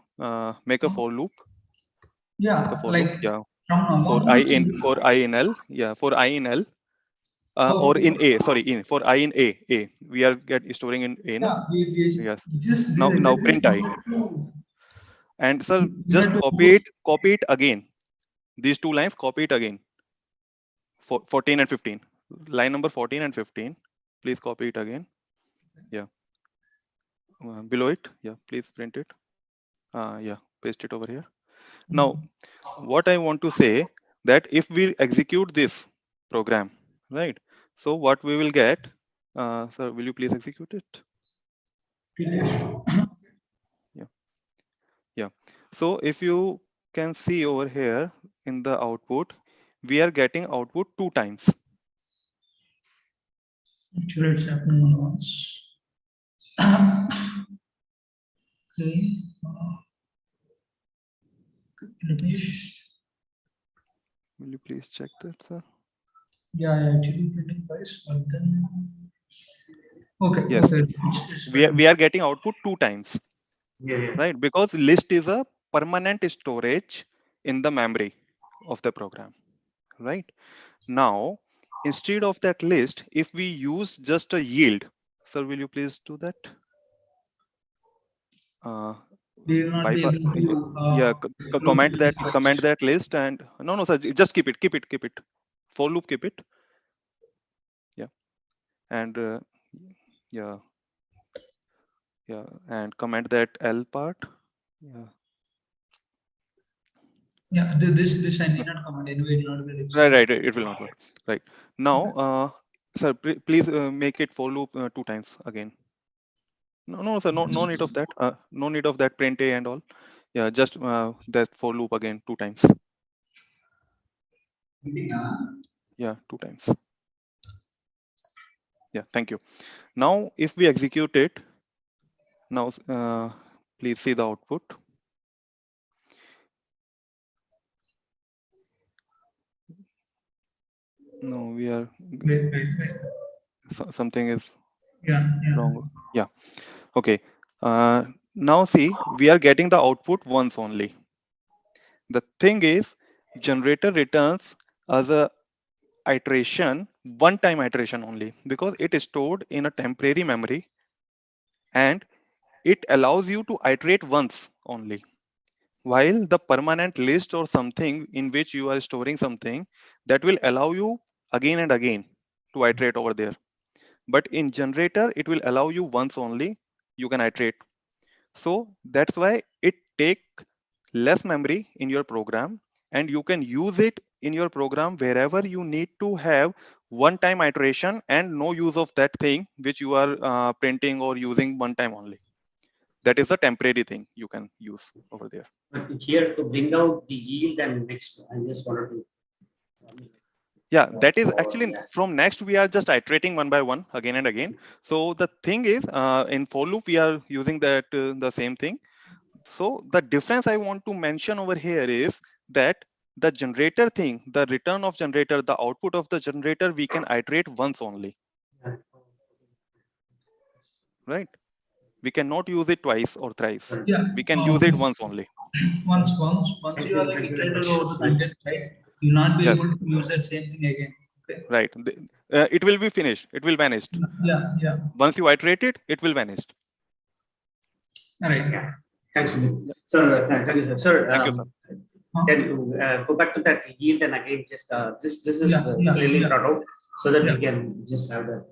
make a for loop. Make a Yeah, for loop. like Yeah. from now For onwards. I in L. Yeah. For I in L. Or in A. Sorry, in for I in A. A. We are storing in A, no? Yeah, Yes. this Now exactly print I. And sir, just similar to copy it again. These two lines, copy it again. For 14 and 15. Line number 14 and 15. Please copy it again. Yeah. Below it. Yeah. Please print it. Yeah. Paste it over here. Now, what I want to say that if we execute this program, right? So what we will get, sir, will you please execute it? Yeah. Yeah. So if you can see over here in the output, we are getting output 2 times. Actually, it's happening only once. Okay. Finish. Will you please check that, sir? Yeah, actually printing twice, but then okay, Yes. okay. We are getting output 2 times. Yeah. Right? Because list is a permanent storage in the memory of the program. Right? Now, instead of that list, if we use just a yield, sir, will you please do that? We will not be able to Yeah, comment loop that list and no, sir, just keep it. For loop, keep it. Yeah, and yeah, and comment that L part. Yeah. Yeah, this I need not comment anyway. It will not get executed. Right, it will not work. Right now, sir, please make it for loop 2 times again. No, sir, no need of that. No need of that print A and all. Yeah, just that for loop again 2 times. Yeah, 2 times. Yeah, thank you. Now, if we execute it, now please see the output. No, we are. Wait. Something is Yeah. wrong. Yeah. Okay. Now see, we are getting the output once only. The thing is, generator returns as a iteration, one-time iteration only, because it is stored in a temporary memory and it allows you to iterate once only. While the permanent list or something in which you are storing something that will allow you again and again to iterate over there. But in generator, it will allow you once only, you can iterate. So that's why it take less memory in your program and you can use it in your program wherever you need to have one-time iteration and no use of that thing which you are printing or using one time only. That is the temporary thing you can use over there. But here to bring out the yield and next, I just wanted to. Yeah, that is actually from next we are just iterating one by one again and again. So the thing is in for loop we are using that the same thing. So the difference I want to mention over here is that the generator thing, the return of generator, the output of the generator, we can iterate once only. Right? We cannot use it twice or thrice. Yeah. We can use it once only. Once you are like iterated over the content, right? You'll not be Yes. able to use that same thing again. Okay. Right. It will be finished. It will vanish. Yeah. Once you iterate it, it will vanish. All right. Yeah. Thanks, sir. Thank you, sir. Sir, Thank you, sir. Can you go back to that yield and again just this is clearly yeah. brought out so that Yeah. we can just have that.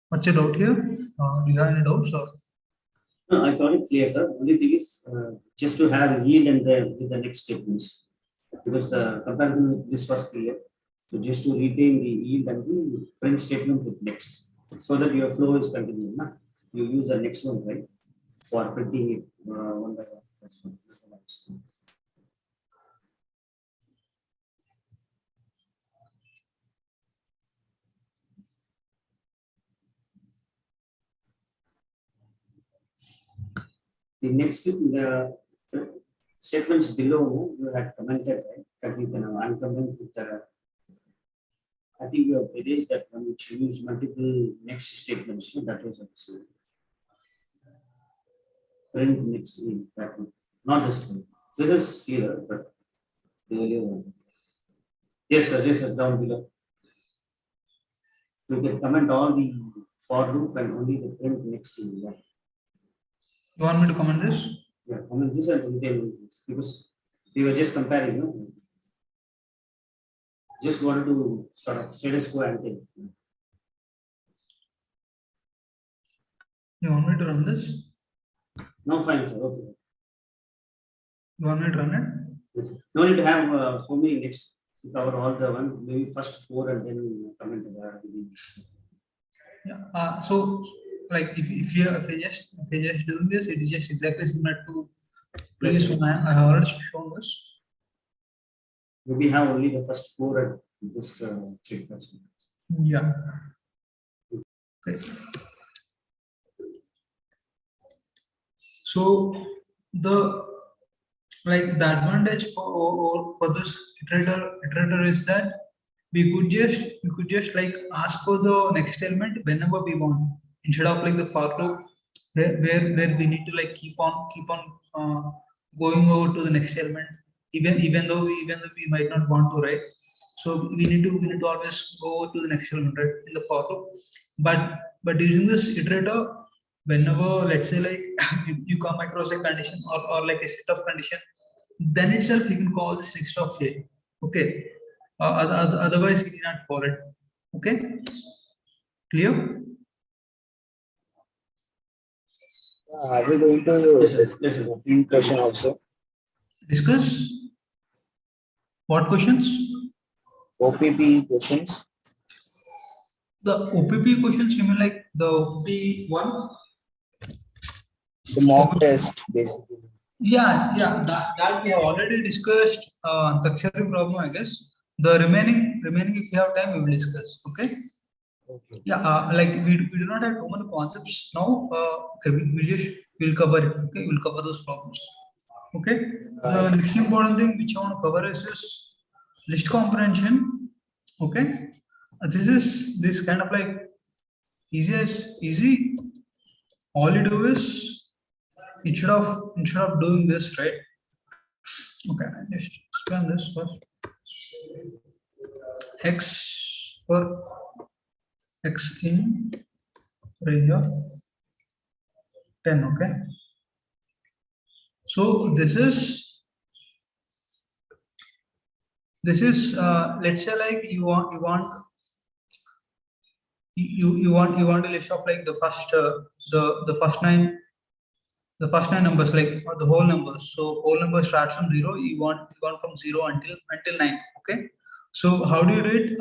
What's your doubt here? Do you have any doubts or? No, I found it clear, sir. Only thing is just to have yield and then with the next statements, because the comparison with this was clear. So just to retain the yield and the print statement with next, so that your flow is continuing. Na? You use the next one, right, for printing it one by one. That's one. The next the statements below you had commented, right, that you can uncomment with the. I think you have erased that one which use multiple next statements. That was also print next in that one. Not this one. This is clear, but the earlier one. Yes, sir, down below. You can comment all the for loop and only the print next in that. You want me to comment this? Yeah, comment this and detail this because we were just comparing, no? Just wanted to sort of status quo and thing. You want me to run this? No, fine, sir. Okay. You want me to run it? Yes, sir. No need to have so many next to cover all the one. Maybe first 4 and then comment the. Yeah. So, like if you just doing this, it is just exactly similar to previous one. I have already shown this. Maybe have only the first 4 and just check that. Yeah. Okay. So the advantage for this iterator is that we could just like ask for the next element whenever we want, instead of like the for loop where we need to like keep on going over to the next element even though we might not want to, right? So we need to always go over to the next element, right, in the for loop. But using this iterator, whenever let's say like you come across a condition or like a set of condition, then itself you can call this next of a. Okay. Otherwise you need not call it. Okay. Clear? Are we going to discuss OPP question also? Discuss what questions? OPP questions. The OPP questions, you mean like the OPP one? The mock test, basically. Yeah, that we have already discussed. The Akshari problem, I guess. The remaining, if you have time, we will discuss. Okay. Okay. Yeah, like we do not have too many concepts now. Okay, we'll cover it. Okay, we'll cover those problems. Okay. The next important thing which I want to cover is this list comprehension. Okay. This kind of like easy. All you do is instead of doing this, right? Okay, I just explain this first. X for X in range of 10. Okay. So this is let's say like you want a list of like the first nine numbers, like the whole numbers. So whole number starts from 0. You want from 0 until 9. Okay. So how do you do it?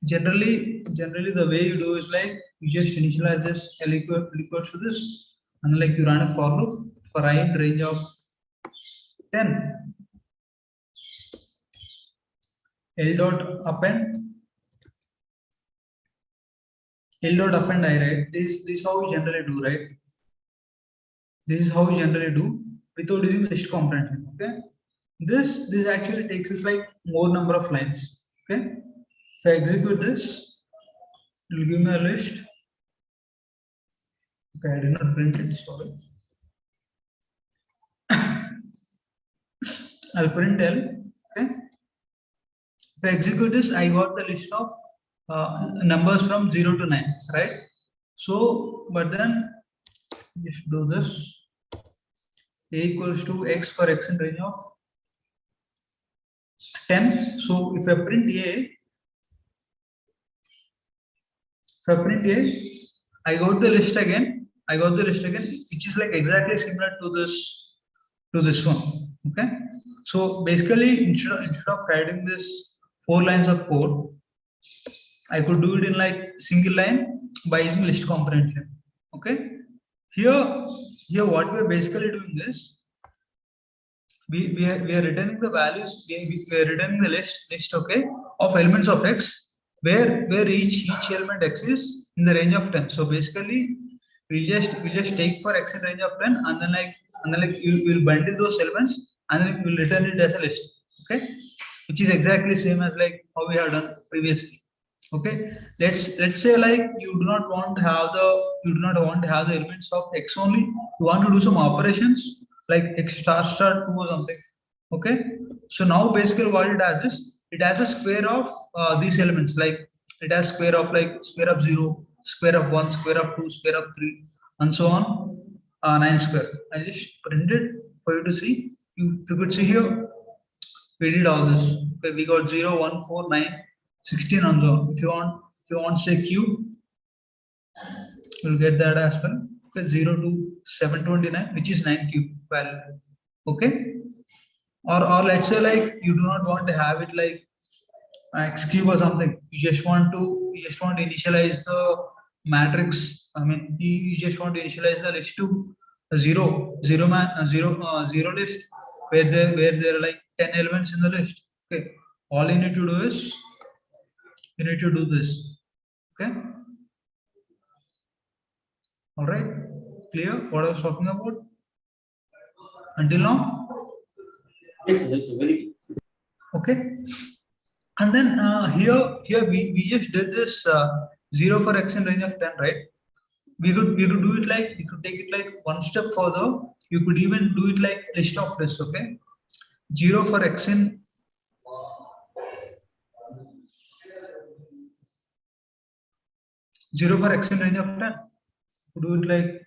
Generally the way you do is like you just initialize this L equals to this, and then like you run a for loop for I in range of 10. L dot append I, right? This is how we generally do, right? This is how we generally do without using list comprehension. Okay. This actually takes us like more number of lines. Okay. If I execute this, it will give me a list. Okay, I did not print it, sorry. I'll print L. Okay. If I execute this, I got the list of numbers from 0 to 9, right? So, but then Just do this. A equals to x for x in range of 10. So if I print A, I got the list again. Which is like exactly similar to this one. Okay. So basically, instead of writing this 4 lines of code, I could do it in like single line by using list comprehension. Okay. Here, what we are basically doing is we are returning the values. We are returning the list, okay, of elements of x, where each element x is in the range of 10. So basically, we'll just take for x in range of 10, and then like we'll bundle those elements, and then we'll return it as a list. Okay, which is exactly same as like how we have done previously. Okay, let's say like you do not want to have the elements of x only. You want to do some operations like x star star 2 or something. Okay, so now basically what it has is it has a square of these elements, like it has square of like square of 0, square of 1, square of 2, square of 3, and so on, 9 square. I just printed for you to see. You could see here we did all this. Okay, we got 0, 1, 4, 9, 16 and so on. If you want say q, you'll get that as well. Okay, 0 to 729, which is 9 cube value. Okay, or let's say like you do not want to have it like x cube or something. You just want to initialize the matrix. I mean, you just want to initialize the list to a zero list where there are like 10 elements in the list. Okay, all you need to do is you need to do this. Okay, all right, clear what I was talking about until now? Yes, very good. Okay, and then here we just did this 0 for x in range of 10, right? We could do it like we could take it like one step further. You could even do it like list of lists. Okay, 0 for x in range of 10. You do it like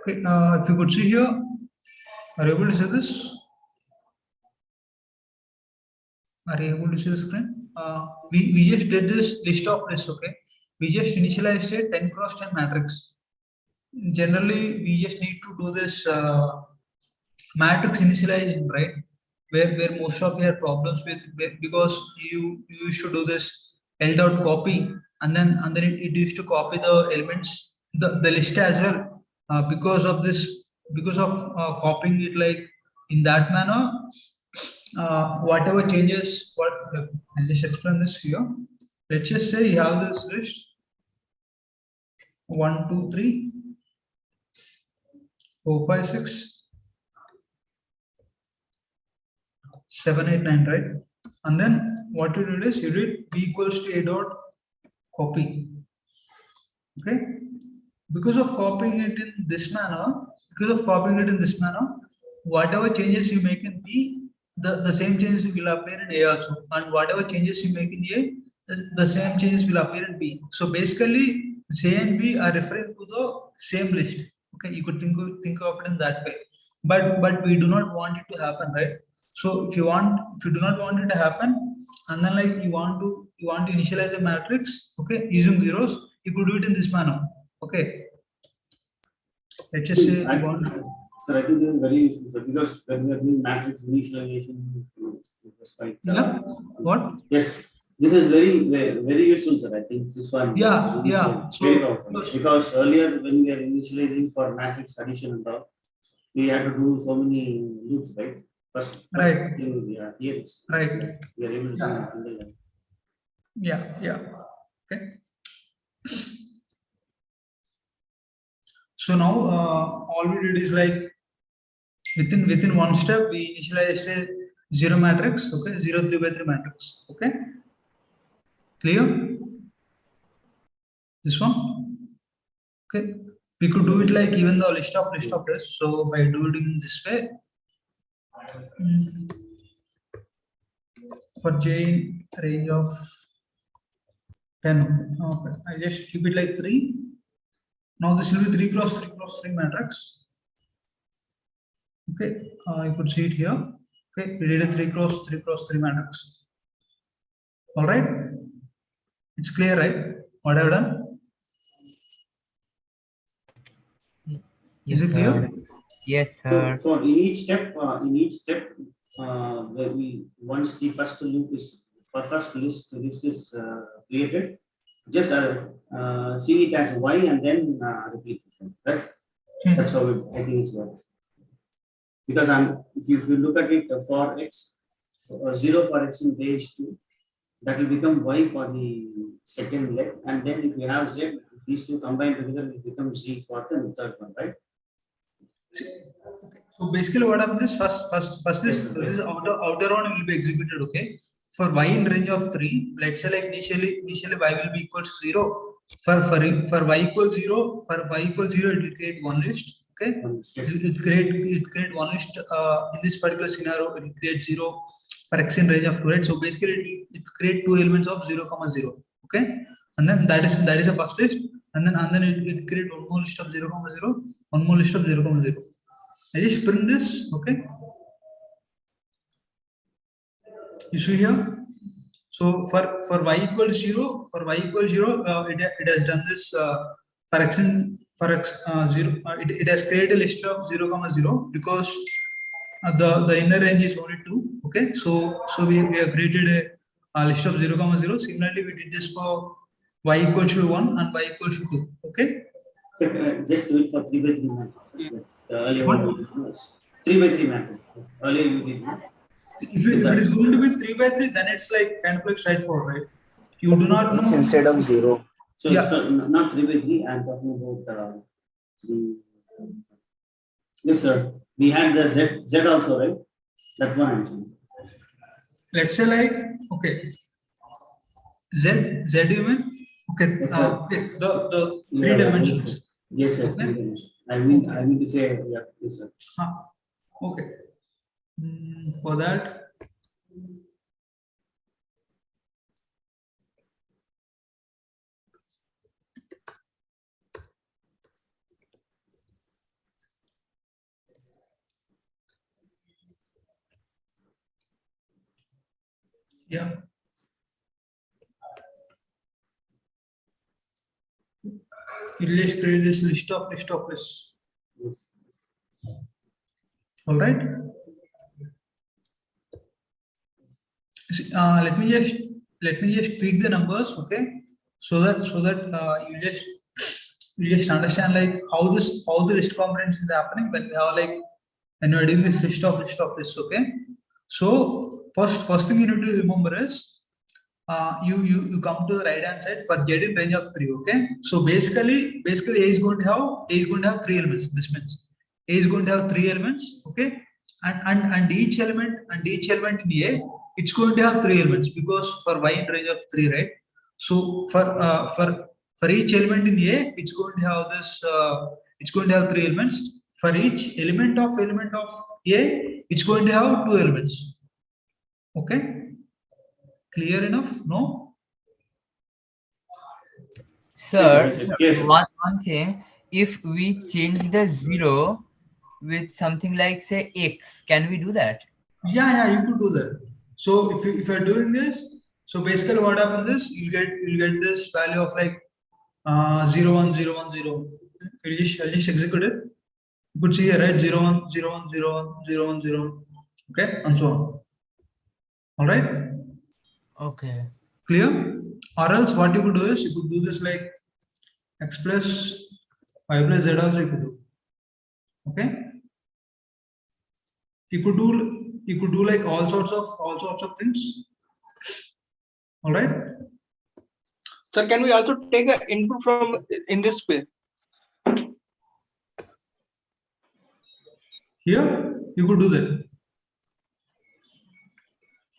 okay, if you could see here, are you able to see this? Are you able to see the screen? We just did this list of lists. Okay, we just initialized a 10 cross 10 matrix. Generally, we just need to do this matrix initialization, right? Where most of your problems because you used to do this L dot copy, and then it used to copy the elements, the list as well. Because of copying it like in that manner, whatever changes, I'll just explain this here. Let's just say you have this list 1, 2, 3, 4, 5, 6, 7, 8, 9, right? And then what you did is you did b equals to a dot copy. Okay, because of copying it in this manner, whatever changes you make in b, the same changes will appear in a also, and whatever changes you make in a, the same changes will appear in b. So basically c and b are referring to the same list. Okay, you could think of it in that way, but we do not want it to happen, right? So if you do not want it to happen, and then like you want to initialize a matrix, okay, using zeros, you could do it in this manner. Okay, let's just say I think this is very useful, sir, because when we are doing matrix initialization, it was quite. Yeah. What? Yes, this is very useful, sir. I think this one. Yeah. So because earlier when we are initializing for matrix addition and all, we had to do so many loops, right? First Right. thing, yeah, here Right. we are able to see in single line. Yeah. Okay. So now all we did is like within one step we initialized a 0 matrix, okay, 0 3 by 3 matrix, okay, clear? This one, okay, we could do it like even the list of lists. So by doing it in this way, for j range of 10, okay, I just keep it like 3. Now this will be 3 cross 3 cross 3 matrix. Okay, you could see it here. Okay, we did a 3 cross 3 cross 3 matrix. All right, it's clear, right? What I've done? Is it clear? Yes, So sir. for in each step, where we once the first loop is for first list is created, just see it as y and then repeat it, right? That's how it, I think it works. Because if you look at it for x, 0 for x in page 2, that will become y for the second leg, and then if you have z, these two combined together will become z for the third one, right? So basically what happens is first this outer one will be executed, okay? For y in range of 3, let's say like initially y will be equal to 0. For y equals 0, it will create one list, okay? It create one list in this particular scenario, it will create 0 for x in range of 2, right? So basically it create two elements of 0, 0, okay? And then that is a first list, and then it create one more list of 0, 0, one more list of 0, 0. I just print this, okay? You see here. So for y equals 0, it has done this for x 0. It has created a list of 0, 0 because the inner range is only 2. Okay, so we have created a list of 0, 0. Similarly, we did this for y equals to 1 and y equals to 2. Okay. So, just do it for 3 by 3 matrix. The earlier one was 3 by 3 matrix. Earlier you did not. If it is going to be 3 by 3, then it's like kind of like straightforward, right? You do not know. Instead of 0. So, yeah. So not 3 by 3, I'm talking about the. Yes, sir. We had the Z also, right? That one I'm saying. Let's say like, okay, Z even, okay, Yes, okay, the three dimensions. Yes, sir. Okay. I mean to say, yeah, yes, sir. Okay. For that, yeah. You'll just create this list of lists. Yes. All right. See, let me just tweak the numbers, okay? So that you just understand like how the list comprehension is happening when we have like when we're doing this list of lists, okay? So first thing you need to remember is you come to the right hand side for z in range of 3, okay? So basically A is going to have 3 elements. This means A is going to have 3 elements, okay? And each element in A, it's going to have 3 elements because for y in range of 3, right? So for each element in A, it's going to have this it's going to have 3 elements. For each element of A, it's going to have 2 elements. Okay? Clear enough? No? Sir, Yes, sir. one thing, if we change the 0 with something like say x, can we do that? Yeah, you could do that. So if you're doing this, so basically what happens is you'll get this value of like 0 1 0 1 0. I'll just execute it. You could see here, right? 0 1 0 1 0 1 0 1 0. Okay, and so on. All right. Okay. Clear? Or else what you could do is you could do this like x plus y plus z also you could do. Okay. You could do like all sorts of things. All right. So can we also take an input from in this way? Here? you could do that.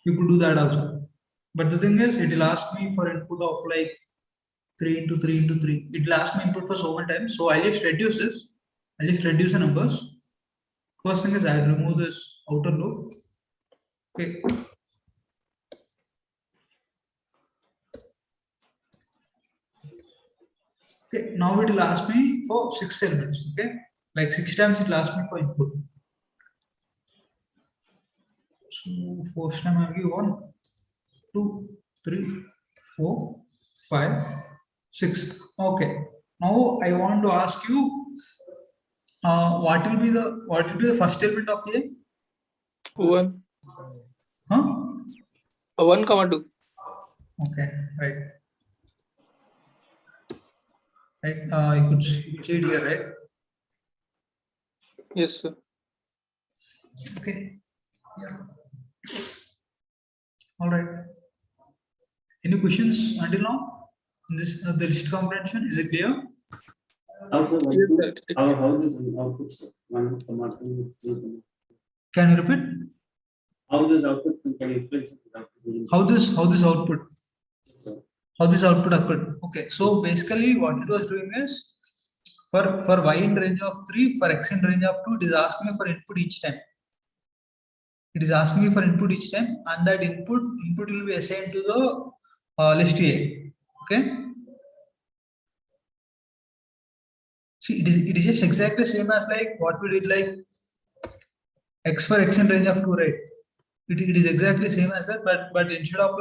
You could do that also. But the thing is, it will ask me for input of like 3 into 3 into 3. It will ask me input for so many times. So I'll just reduce this. I'll just reduce the numbers. First thing is I'll remove this outer loop. Okay. Okay, now it will ask me for 6 elements. Okay, like 6 times it will ask me for input. So first time I'll give 1, 2, 3, 4, 5, 6. Okay, now I want to ask you what will be the first element of A? 1. Huh? 1,2. Okay, right. Right. You could see it here, right? Yes, sir. Okay. Yeah. All right. Any questions until now? This the list comprehension, is it clear? Also, how does output one command? Can you repeat? How does output, can you explain something? How this output occurred? Okay, so basically what it was doing is for y in range of 3, for x in range of 2, it is asking me for input each time. It is asking me for input each time, and that input will be assigned to the list A. Okay. See, it is just exactly same as like what we did like x for x in range of 2, right? It is exactly same as that, but instead of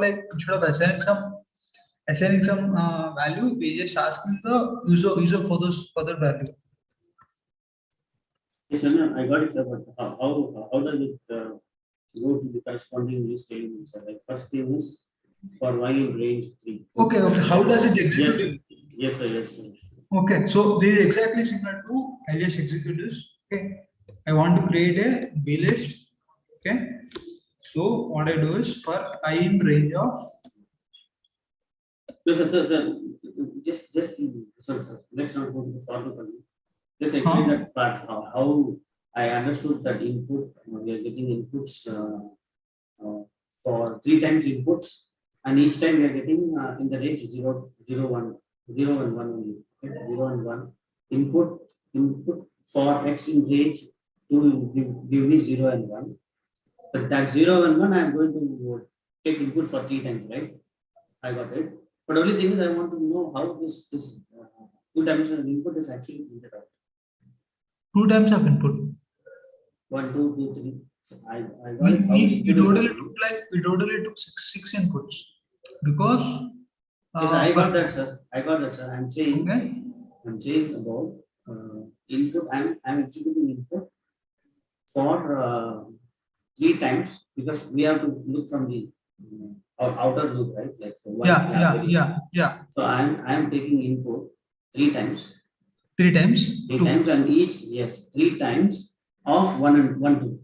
assigning some value, we just asking the user for that value. Yes, sir, I got it, sir, but how does it go to the corresponding list elements? Like first thing is for y in range 3. Okay. How does it execute? Yes, sir. Yes, sir. Okay, so this is exactly similar to alias executors. Okay, I want to create a B list. Okay, so what I do is for I in range of. No, sir. Just sir. Let's not go to the forward. Just explain that part. How I understood that input. We are getting inputs for 3 times inputs, and each time we are getting in the range 0, 0, 1, 0 and 1 only. Okay? 0 and 1 input for x in range to give me 0 and 1. But that 0 and 1 I am going to take input for 3 times, right? I got it. But only thing is I want to know how this 2-dimensional input is actually printed out. 2 times of input. 1, 2, 2, 3. So I got we, it. We totally took 6 inputs because. Yes, I got that, sir. I'm saying. Okay. I'm saying about input. I'm executing input for 3 times because we have to look from the outer loop, right? Like for one. Yeah. So I'm taking input 3 times. 3 times. 3 times, and each 3 times of 1 and 1, 2.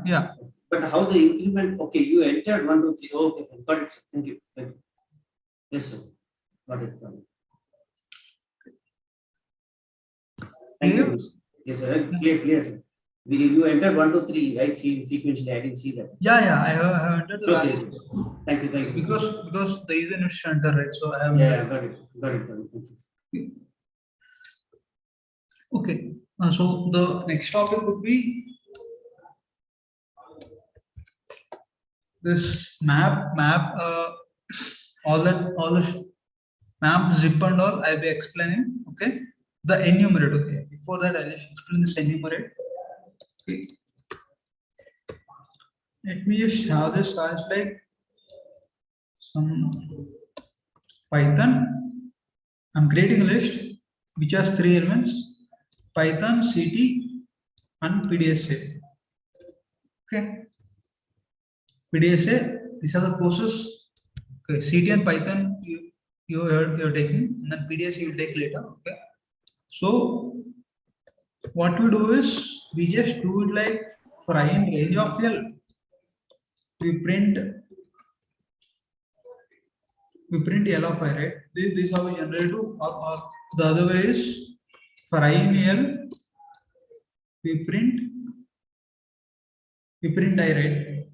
Yeah. But how the increment? Okay, you entered 1, 2, 3. Okay, got it, sir. Thank you. Yes, sir. Got it. Thank you. Yes, sir. Clear, sir. You entered 1, 2, 3, right? Sequentially, I didn't see that. Yeah. I have entered the value. Thank you. Because there is an enter, right? So I have. Yeah, got it. Thank you. Okay. So the next topic would be this map. All the map, zip and all I'll be explaining. Okay. The enumerate. Okay. Before that, I'll just explain this enumerate. Okay. Let me just have this as like some Python. I'm creating a list which has 3 elements: Python, CT, and PDSA. Okay. PDSA, these are the courses. Okay. CT and Python you're taking, and then PDSA you will take later. Okay. So what we do is we just do it like for I in range of L. We print L of I, right? This is how we generate to, or the other way is for I in L we print you print I, right?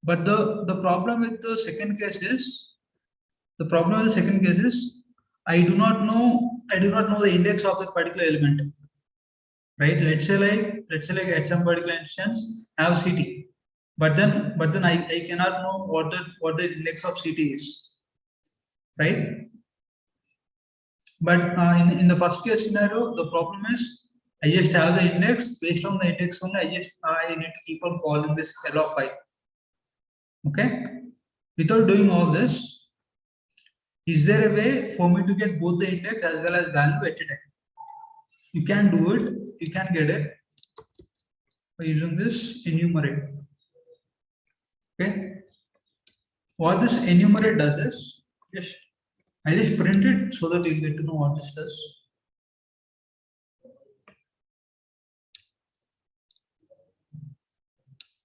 But the problem with the second case is I do not know the index of that particular element, right? Let's say like at some particular instance I have CT, but then I cannot know what the index of CT is, right? But in the first case scenario, the problem is I just have the index. Based on the index only, I need to keep on calling this L of I. Okay. Without doing all this, is there a way for me to get both the index as well as value at a time? You can do it. You can get it by using this enumerate. Okay. What this enumerate does is I just print it so that you get to know what this does.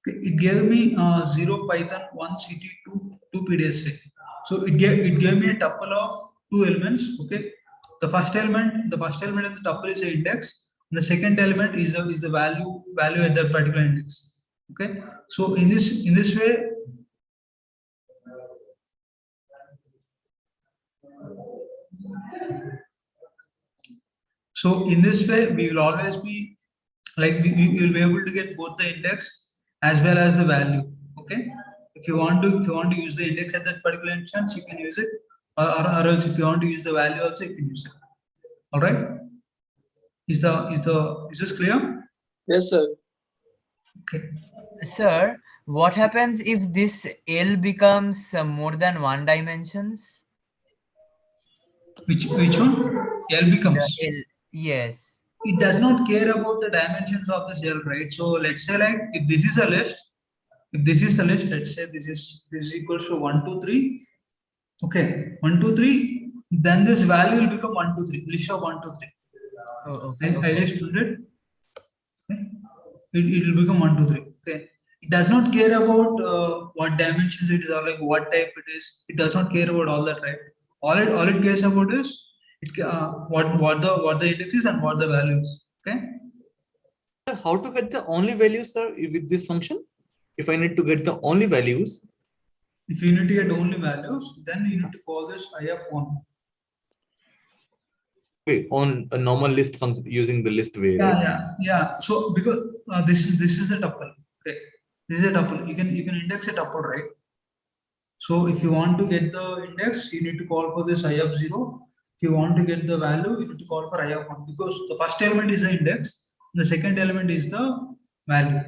It gave me 0 Python 1 CT 2 PDSA. So it gave me a tuple of 2 elements. Okay, the first element in the tuple is the index. And the second element is the value at that particular index. Okay, so in this way. So in this way, we will always be like we will be able to get both the index as well as the value. Okay, if you want to use the index at that particular instance, you can use it, or else if you want to use the value also, you can use it. All right. Is this clear? Yes, sir. Okay. Sir, what happens if this L becomes more than one dimensions? Which one? L becomes. The L, yes. It does not care about the dimensions of the cell, right? So let's say like if this is a list, let's say this is equals to 1, 2, 3. Okay, 1, 2, 3. Then this value will become 1, 2, 3. List of 1, 2, 3. Oh, okay. I just put it. Okay. It will become 1, 2, 3. Okay. It does not care about what dimensions it is or like what type it is. It does not care about all that, right? All it cares about is what the index is and what the value is. Okay. How to get the only values, sir, with this function? If I need to get the only values. If you need to get only values, then you need to call this I of 1. Okay, on a normal list function using the list way. Yeah, right? yeah. So because this is a tuple. Okay, this is a tuple. You can index a tuple, right? So if you want to get the index, you need to call for this I of 0. If you want to get the value, you need to call for I of 1 because the first element is the index, and the second element is the value.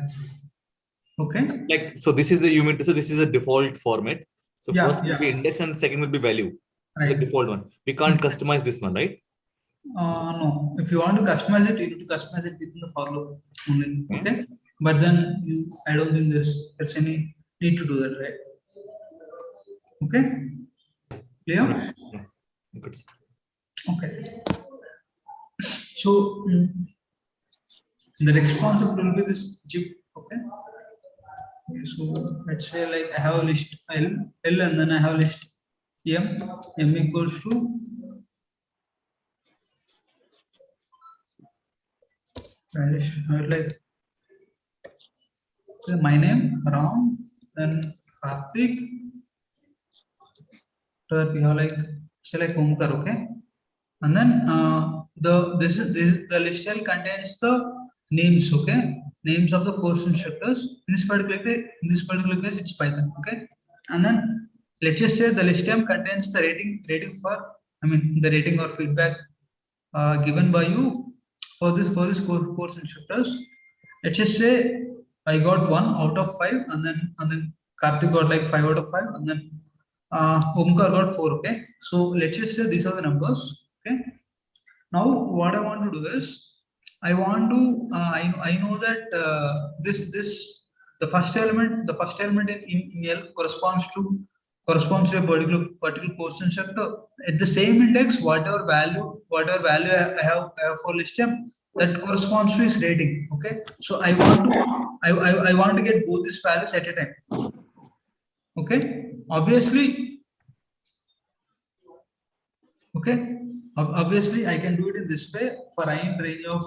Okay. Like so, this is the so this is a default format. So Yeah, first will be index and second will be value. Right. The default one. We can't customize this one, right? No. If you want to customize it, you need to customize it within the for loop only. Okay. But then I don't think there's any need to do that, right? Okay. Clear? Yeah. Good. Okay. So the next concept will be this zip. Okay. So let's say like I have a list L and then I have a list M equals to like my name Ram, then Karthik. So that we have like say like Omkar, okay, and then the list L contains the names, okay, names of the course instructors. In this particular case, it's Python, okay, and then let's just say the list M contains the rating or feedback given by you for this course instructors. Let's just say I got 1 out of 5, and then Karthik got like 5 out of 5, and then Omkar got 4. Okay, so let's just say these are the numbers. Okay, now what I want to do is I want to I know that the first element in L corresponds to a particular course instructor. At the same index, whatever value I have for list M, that corresponds to his rating. Okay, so I want to get both these values at a time. Okay, obviously I can do it in this way for I in range of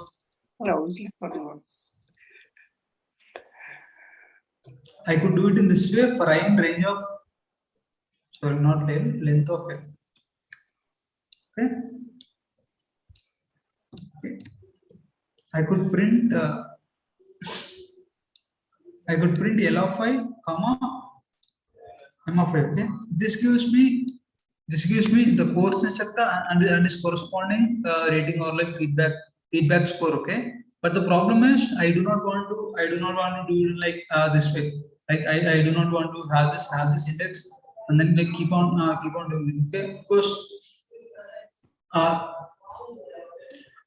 I could do it in this way for I in range of, sorry, not length of L. Okay. I could print L of I, comma M of I. Okay. This gives me the course instructor and its corresponding rating or like feedback score. Okay. But the problem is I do not want to do it like this way. Like I do not want to have this index and then like keep on doing it. Okay. Because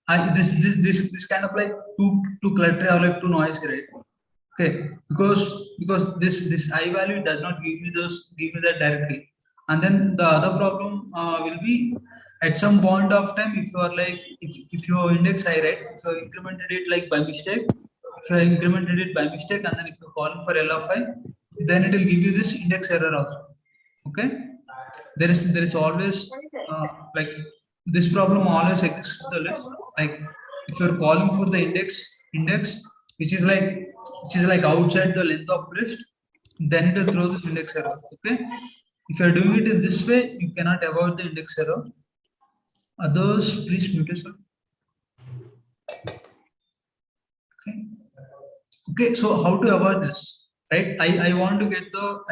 this kind of like too cluttery or like too noisy, right? Okay, because this I value does not give me that directly, and then the other problem will be at some point of time if you are like if your index I, right, if you have incremented it like by mistake, and then if you call for L of I, then it will give you this index error also. Okay, there is always like this problem always exists with the list. Like if you're calling for the index which is like outside the length of list, then it will throw this index error. Okay, if you're doing it in this way, you cannot avoid the index error. Others, please mute yourself. Okay, so how to avoid this, right? I want to get the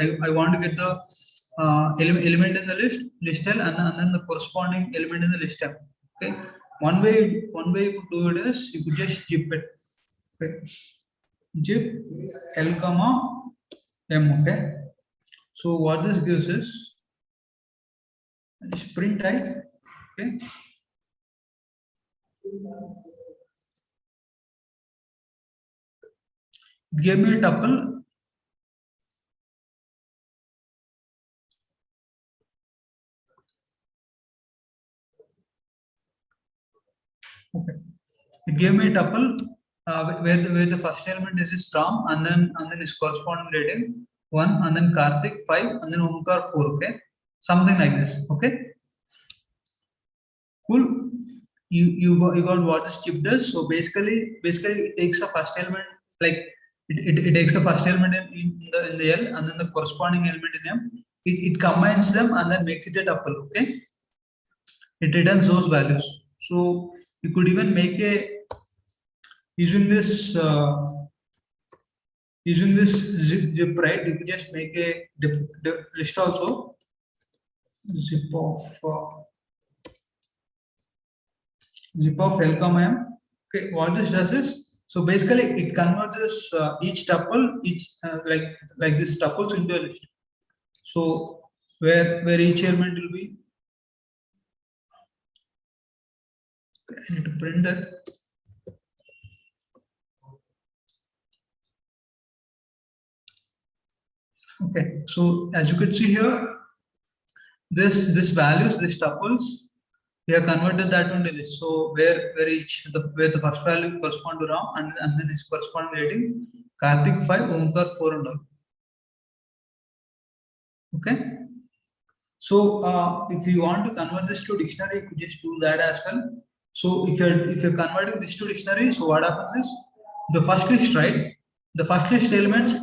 element in the list L and then the corresponding element in the list M. Okay, one way you could do it is you could just zip it. Okay, zip L comma M. Okay, so what this gives is print type. Okay, give me a tuple. Okay, it gave me a tuple where the first element is Ram and then its corresponding rating 1 and then Karthik 5 and then Omkar 4. Okay, something like this. Okay, cool. You got what this chip does. So basically it takes a first element, like it takes the first element in the L and then the corresponding element in M. It combines them and then makes it a tuple. Okay, it returns those values. So you could even make using this zip, right? You could just make a list also, zip of L comma M. Okay, what this does is, so basically it converts this, each tuple, like this tuples into a list. So where each element will be. Okay, I need to print that. Okay, so as you can see here, this values, this tuples, we have converted that into this. So where the first value correspond to Ram and then its corresponding rating, Karthik 5, Omkar 4 and all. Okay. So if you want to convert this to dictionary, you could just do that as well. So if you're converting this to dictionary, so what happens is the first list, right? The first list elements,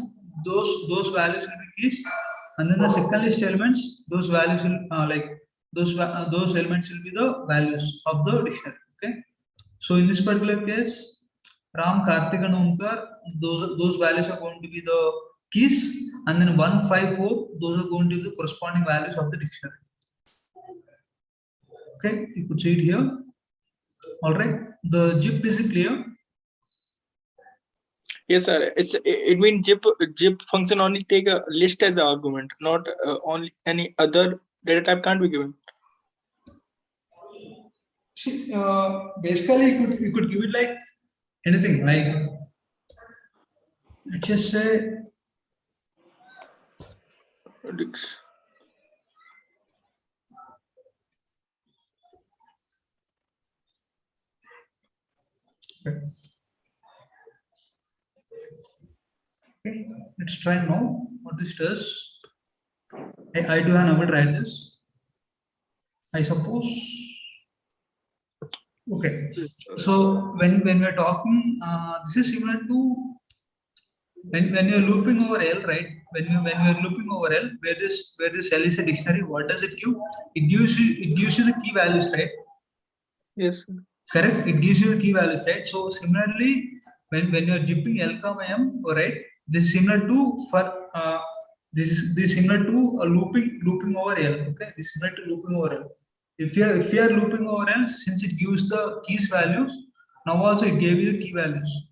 those values will be keys, and then the second list elements, those values will those elements will be the values of the dictionary. Okay. So in this particular case, Ram, Karthik, and Omkar, those values are going to be the keys, and then 1, 5, 4, those are going to be the corresponding values of the dictionary. Okay, you could see it here. All right, the zip is clear. Yes, sir. It means zip function only take a list as an argument, not only any other data type can't be given. See, basically you could give it like anything, like let's just say okay, let's try now what this does. I do never try this. I suppose. Okay, so when we're talking, this is similar to when you're looping over L, right? When you're looping over L, where this L is a dictionary, what does it give? It gives you the key values, right? Yes. Correct. It gives you the key values, right? So similarly, when you're zipping L comma M, all right, this is similar to for this is similar to looping over L. Okay, this is similar to looping over L. If you are looping over L, since it gives the keys values, now also it gave you the key values.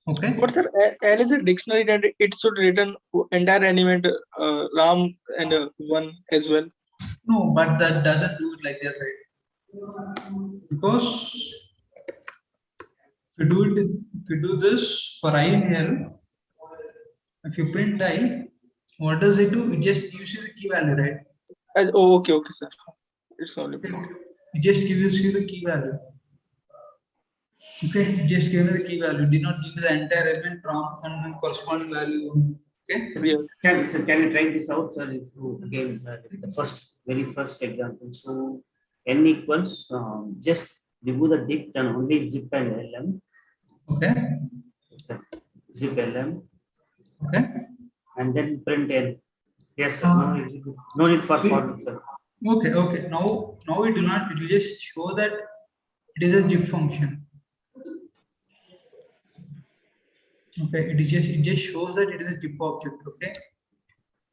Okay. But sir, L is a dictionary and it should return entire element RAM and one as well. No, but that doesn't do it like that, right? Because if you do this for I in L, if you print I, what does it do? It just gives you the key value, right? Oh, okay, sir. It's only it just gives you the key value. Okay, it just gave me the key value. Did not give me the entire element from and corresponding value. Okay. So can you try this out, sir? If you again the very first example. So n equals just remove the dict and only zip and lm. Okay. Zip lm. Okay. And then print n. Yes, sir. No need for loop, sir. Okay. Now it will not. It will just show that it is a zip function. Okay. It just shows that it is a zip object. Okay.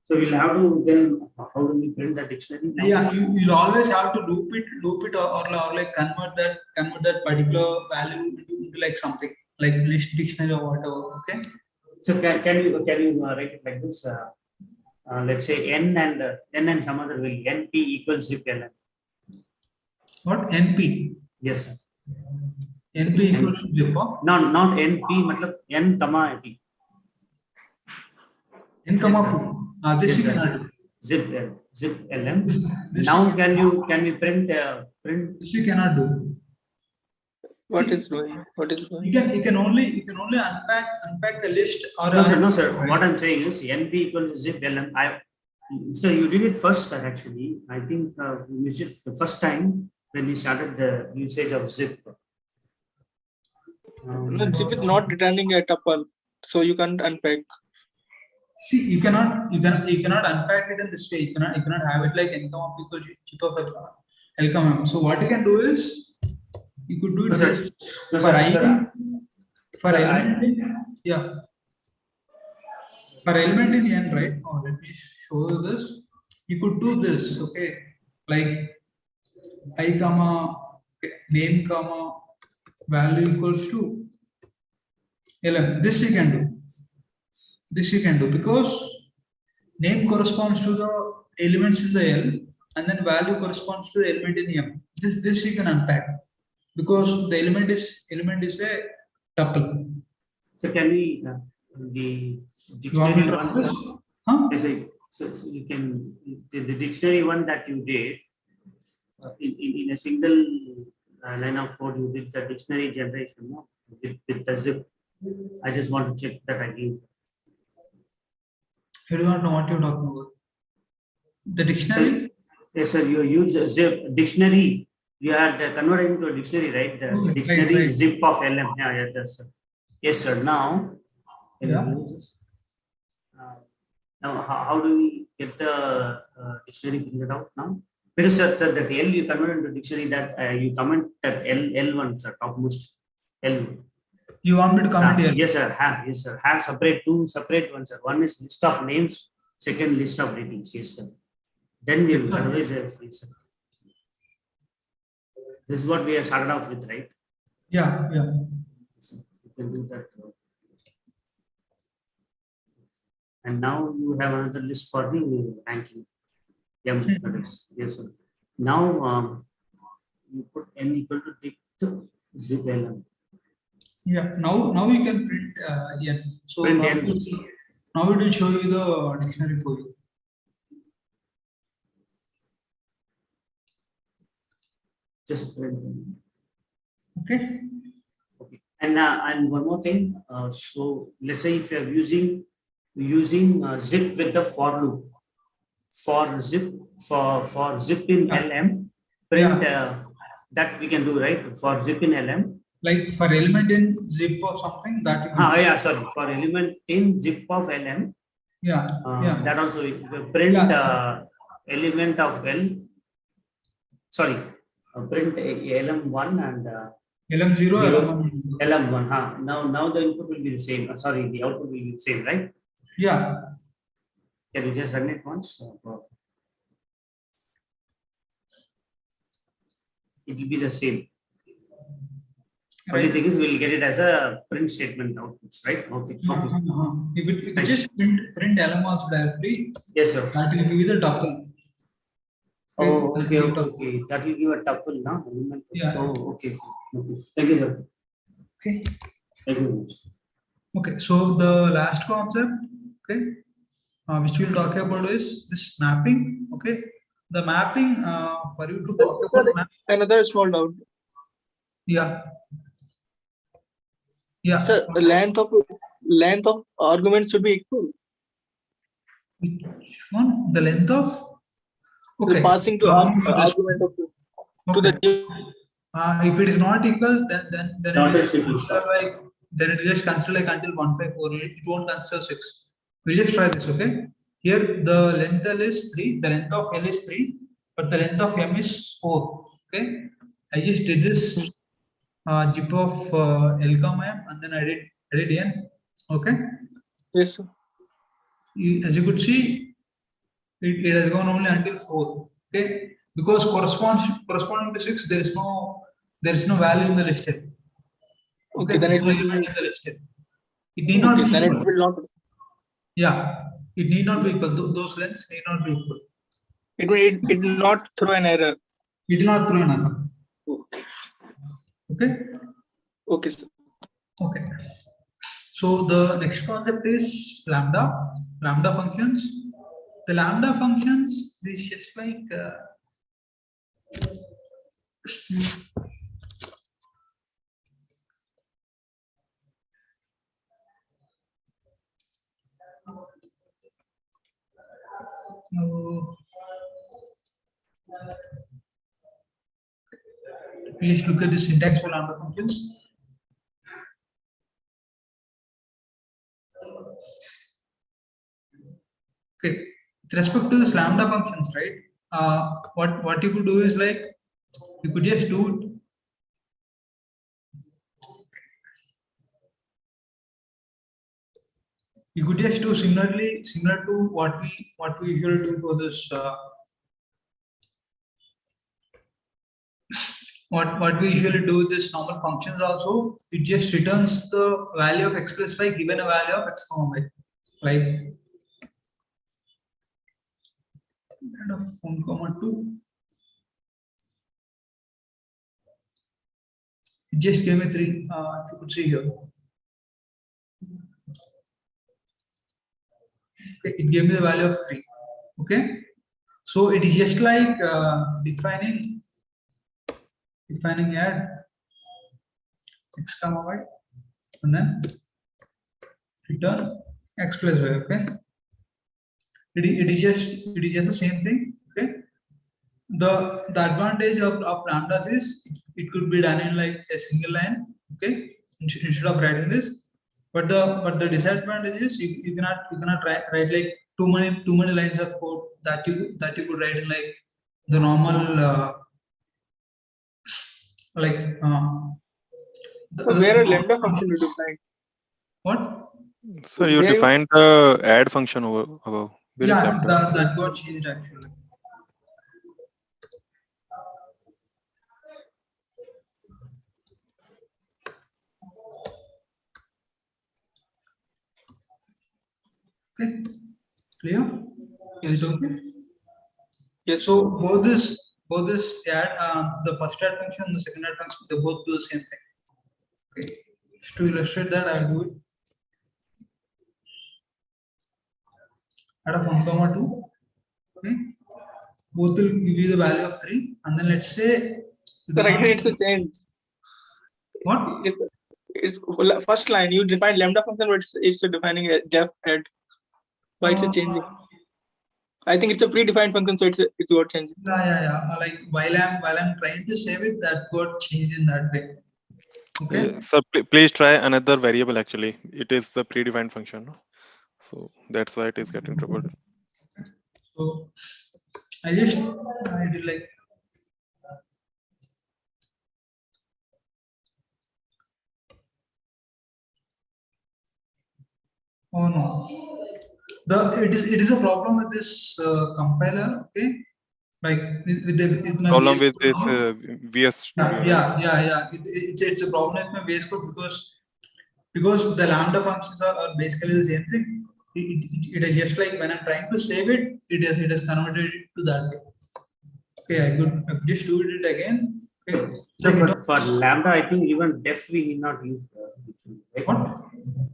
So we'll have to then how do we print the dictionary? Yeah, you'll always have to loop it or like convert that particular value into like something like list dictionary or whatever. Okay. So can you write it like this? Let's say n and some other value np equals zip lm. What np? Yes, sir. np equals to zip. Not np, matlab n comma p. N comma p. This yes, you cannot do. Zip lm. Now can we print print? This you cannot do. What is doing? You can only unpack a list or no sir. Right. What I'm saying is np equals to zip lm. So you did it first, sir. Actually, I think we used it the first time when we started the usage of zip. No, zip is not returning a tuple, so you can't unpack. See, you cannot unpack it in this way. You cannot have it like n comma p equals zip of L comma m. So what you can do is you could do it for element in n, right? Oh, let me show you this. You could do this, okay? Like I comma name comma value equals to lm. This you can do because name corresponds to the elements in the L and then value corresponds to the element in M. This you can unpack because the element is a tuple. So can we the dictionary one? So you can the dictionary one that you did in a single line of code. You did the dictionary generation, no? With the zip. I just want to check that again. I do not know what you're talking about. The dictionary? Yes, sir. You use a zip dictionary. You had converted into a dictionary, right? The dictionary right. zip of LM. Yeah, yes, sir. Yes, sir. Now, now how do we get the dictionary printed out now? Because sir, that L you converted into dictionary that you comment that L1, sir, topmost L1. You want me to comment here? Yes, sir. Have two separate ones, sir. One is list of names, second list of ratings. Yes, sir. Then we'll otherwise, yes, sir. This is what we have started off with, right? Yeah. So you can do that. And now you have another list for the ranking. Yes, sir. Now you put n equal to dict zip lm. Yeah, now you can print n. So now it will show you the dictionary for you. Just print. Okay. And one more thing. So let's say if you are using zip with the for loop for zip in lm print that we can do, right? For zip in lm Like for element in zip or something that. Yeah, sorry. For element in zip of LM. Yeah. That also print element of L. Sorry, print LM1 and LM0, LM1. Now the input will be the same. Sorry, the output will be the same, right? Yeah. Can you just run it once? It will be the same. Only thing is we'll get it as a print statement outputs, right? Okay. If it just print LM also directly. Yes, sir. That will give you the tuple. Oh, okay. That will give a tuple now. Yeah. Oh, okay. Thank you, sir. Okay. Thank you. Okay. So the last concept, okay, which we'll talk about is this mapping. Okay. The mapping for you to talk about another small doubt. Yeah. Sir, the length of argument should be equal. Which one? The length of? Okay. The passing to argument of to the. If it is not equal, then not it is like then it is just consider like until 154. It won't consider 6. We'll just try this. Okay. Here the length L is 3. The length of L is 3, but the length of M is 4. Okay. I just did this zip of L comma M, and then I did N. Okay. Yes, sir. As you could see, it has gone only until 4. Okay. Because corresponding to 6, there is no value in the listed. Okay, then it will be in the listed. It need not be then equal. it will not. Yeah, it need not be equal. Those lengths need not be equal. It will not throw an error. It will not throw an error. Okay. Okay, sir. Okay. So the next concept is lambda functions. The lambda functions is just like please look at the syntax for lambda functions. Okay, with respect to this lambda functions, right? What you could do is like you could just do similar to what we usually do for this what we usually do with this normal functions also. It just returns the value of x plus y given a value of x comma y, like kind of 1,2. It just gave me 3. If you could see here. Okay, it gave me the value of 3. Okay, so it is just like defining add x comma y and then return x plus y. Okay, it is just the same thing. Okay, the advantage of lambdas is it could be done in like a single line. Okay, instead of writing this. But the disadvantage is you cannot write like too many lines of code that you could write in like the normal where a lambda function to define. What? So you defined the add function above. Yeah, that got changed actually. Okay, clear? Is it okay? Yes. So both this add the first add function and the second add function, they both do the same thing. Okay. Just to illustrate that, I'll do it. Add of 1,2. Okay. Both will give you the value of 3, and then let's say. So again, it's a change. What? It's first line you define lambda function, but it's defining a def add. Why it's a changing? I think it's a predefined function, so it's got changing. Yeah. Like while I'm trying to save it, that got changed in that way. Okay. So please try another variable. Actually, it is the predefined function. So that's why it is getting troubled. So I did like oh no. It is a problem with this compiler. Okay, like with my Problem VS with Code this now. VS Studio, right? Yeah. It's a problem with my VS Code because the lambda functions are basically the same thing. It is just like when I'm trying to save it, it has converted it to that way. Okay, I could just do it again. Okay. So, but for lambda, I think even def we need not use. Right? What?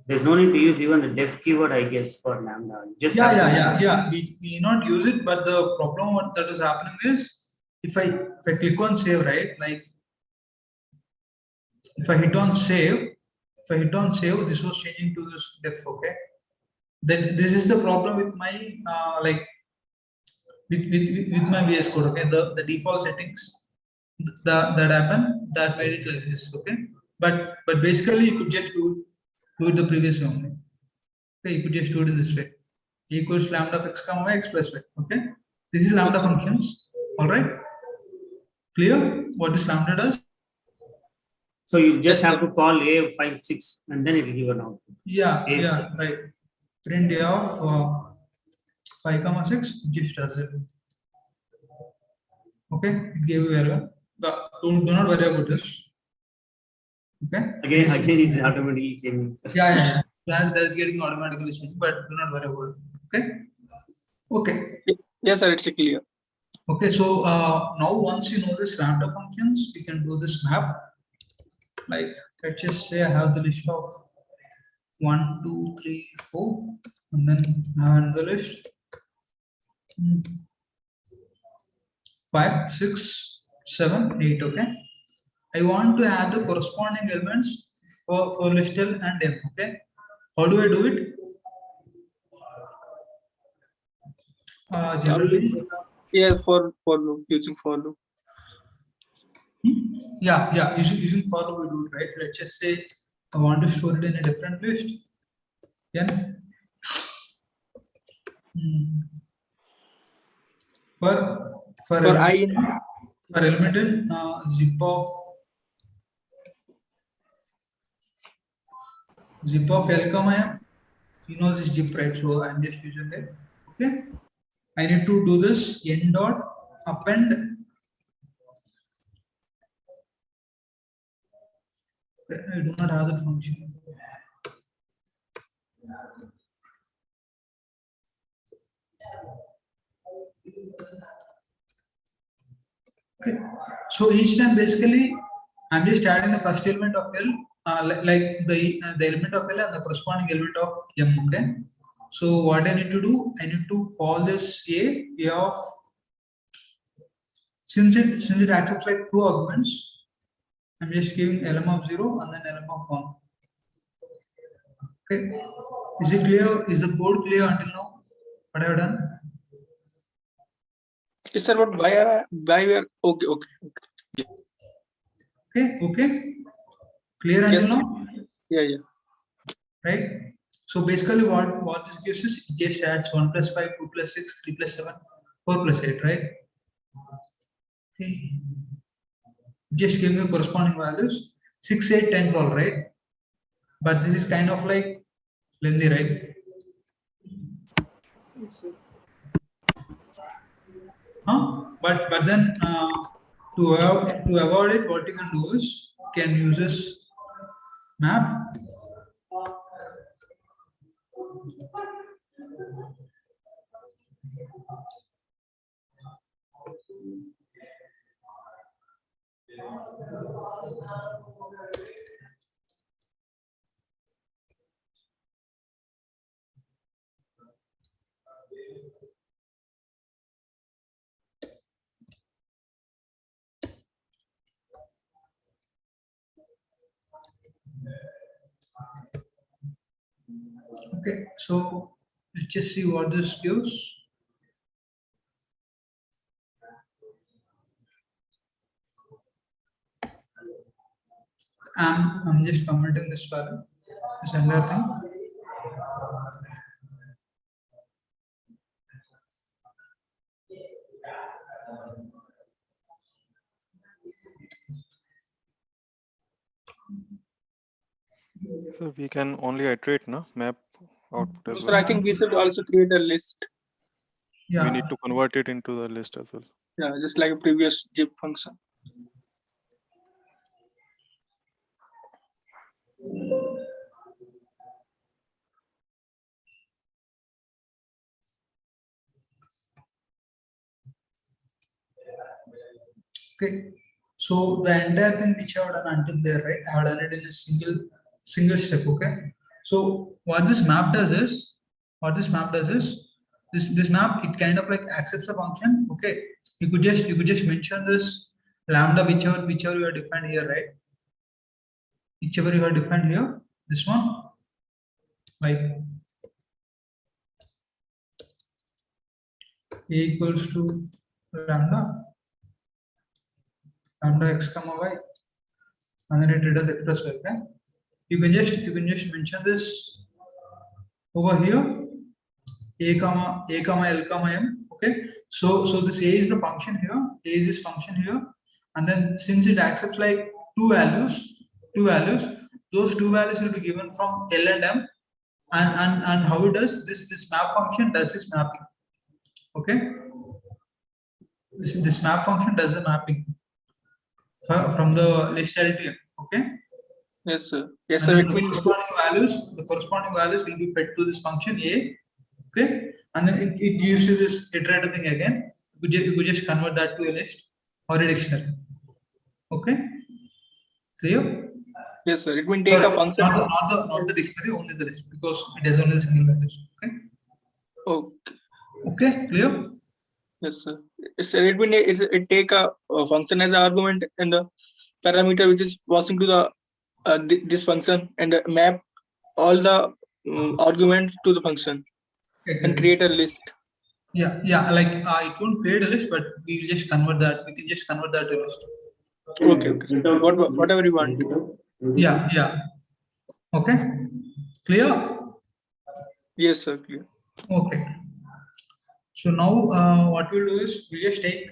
There's no need to use even the def keyword, I guess, for lambda. Just Yeah. We not use it, but the problem what that is happening is if I click on save, right? Like if I hit on save, this was changing to this def. Okay. Then this is the problem with my like with my VS Code. Okay, the default settings that happened that made it like this. Okay, but basically you could just do it the previous way only. Okay, you could just do it this way. Equals lambda of x comma y x plus y. Okay, this is lambda functions. All right, clear what this lambda does? So you just have to call A56 and then it will give an output. Yeah, right. Print a of 5 comma 6 just does it. Okay, it gave you error. Do not worry about this. Okay. Again, it's automatically changing. Yeah. That is getting automatically changed, but do not worry about it. Okay. Yes, sir, it's clear. Okay, so now once you know this lambda functions, we can do this map. Like let's just say I have the list of 1, 2, 3, 4, and then I have the list 5, 6, 7, 8. Okay. I want to add the corresponding elements for list L and M. Okay. How do I do it? Generally, yeah, for loop, using for loop. Yeah. Using for loop we do it, right? Let's just say I want to store it in a different list. Then for element in zip of L comma M, you know this zip, right? So I'm just using it. Okay. I need to do this n dot append. I do not have that function. Okay. So each time basically I'm just adding the first element of L, like the element of L and the corresponding element of M. Okay. So what I need to do, I need to call this A of since it accepts like two arguments, I'm just giving lm of 0 and then lm of 1. Okay. Is it clear? Is the code clear until now? What I have done? Yes, sir, but why we are okay. Okay. Clear until Yes, now? Yeah. Right. So basically, what this gives is it just adds 1 plus 5, 2 plus 6, 3 plus 7, 4 plus 8, right? Okay. Just give me the corresponding values 6, 8, 10, 12, right? But this is kind of like lengthy, right? But then to avoid it, what you can do is you can use this map. Okay, so let's just see what this gives. I'm just commenting this value, this entire thing. So we can only iterate, no? Map output as So well. I think we should also create a list. Yeah. We need to convert it into the list as well. Yeah, just like a previous zip function. Okay. So the entire thing which I have done until there, right? I have done it in a single step. Okay. So what this map does is, this map, it kind of like accepts a function. Okay. You could just mention this lambda, whichever you are defined here, right? Whichever you are defined here, this one, like a equals to lambda x comma y, and then it returns x plus y. Okay. You can just mention this over here, a comma l comma m. Okay. So this a is the function here, a is this function here, and then since it accepts like two values, those two values will be given from l and m, and how it does this map function does this mapping. Okay. This map function does the mapping from the list LTM. Okay. Yes, sir. Yes, And sir. then It means the corresponding values will be fed to this function a. Okay. And then it gives you this iterator thing again. You could just convert that to a list or a dictionary. Okay. Clear? yes, sir. It will take a function. Not the dictionary, only the list, because it has only the single values. Okay. Okay. Okay. Clear? Yes, sir. It will it take a function as an argument and the parameter which is passing to the this function and map all the argument to the function and create a list. Yeah. Like it won't create a list, but we will just convert that. We can just convert that to a list. Okay. Sir. Whatever you want. Yeah. Okay. Clear? Yes, sir. Clear. Okay. So now what we'll do is we'll just take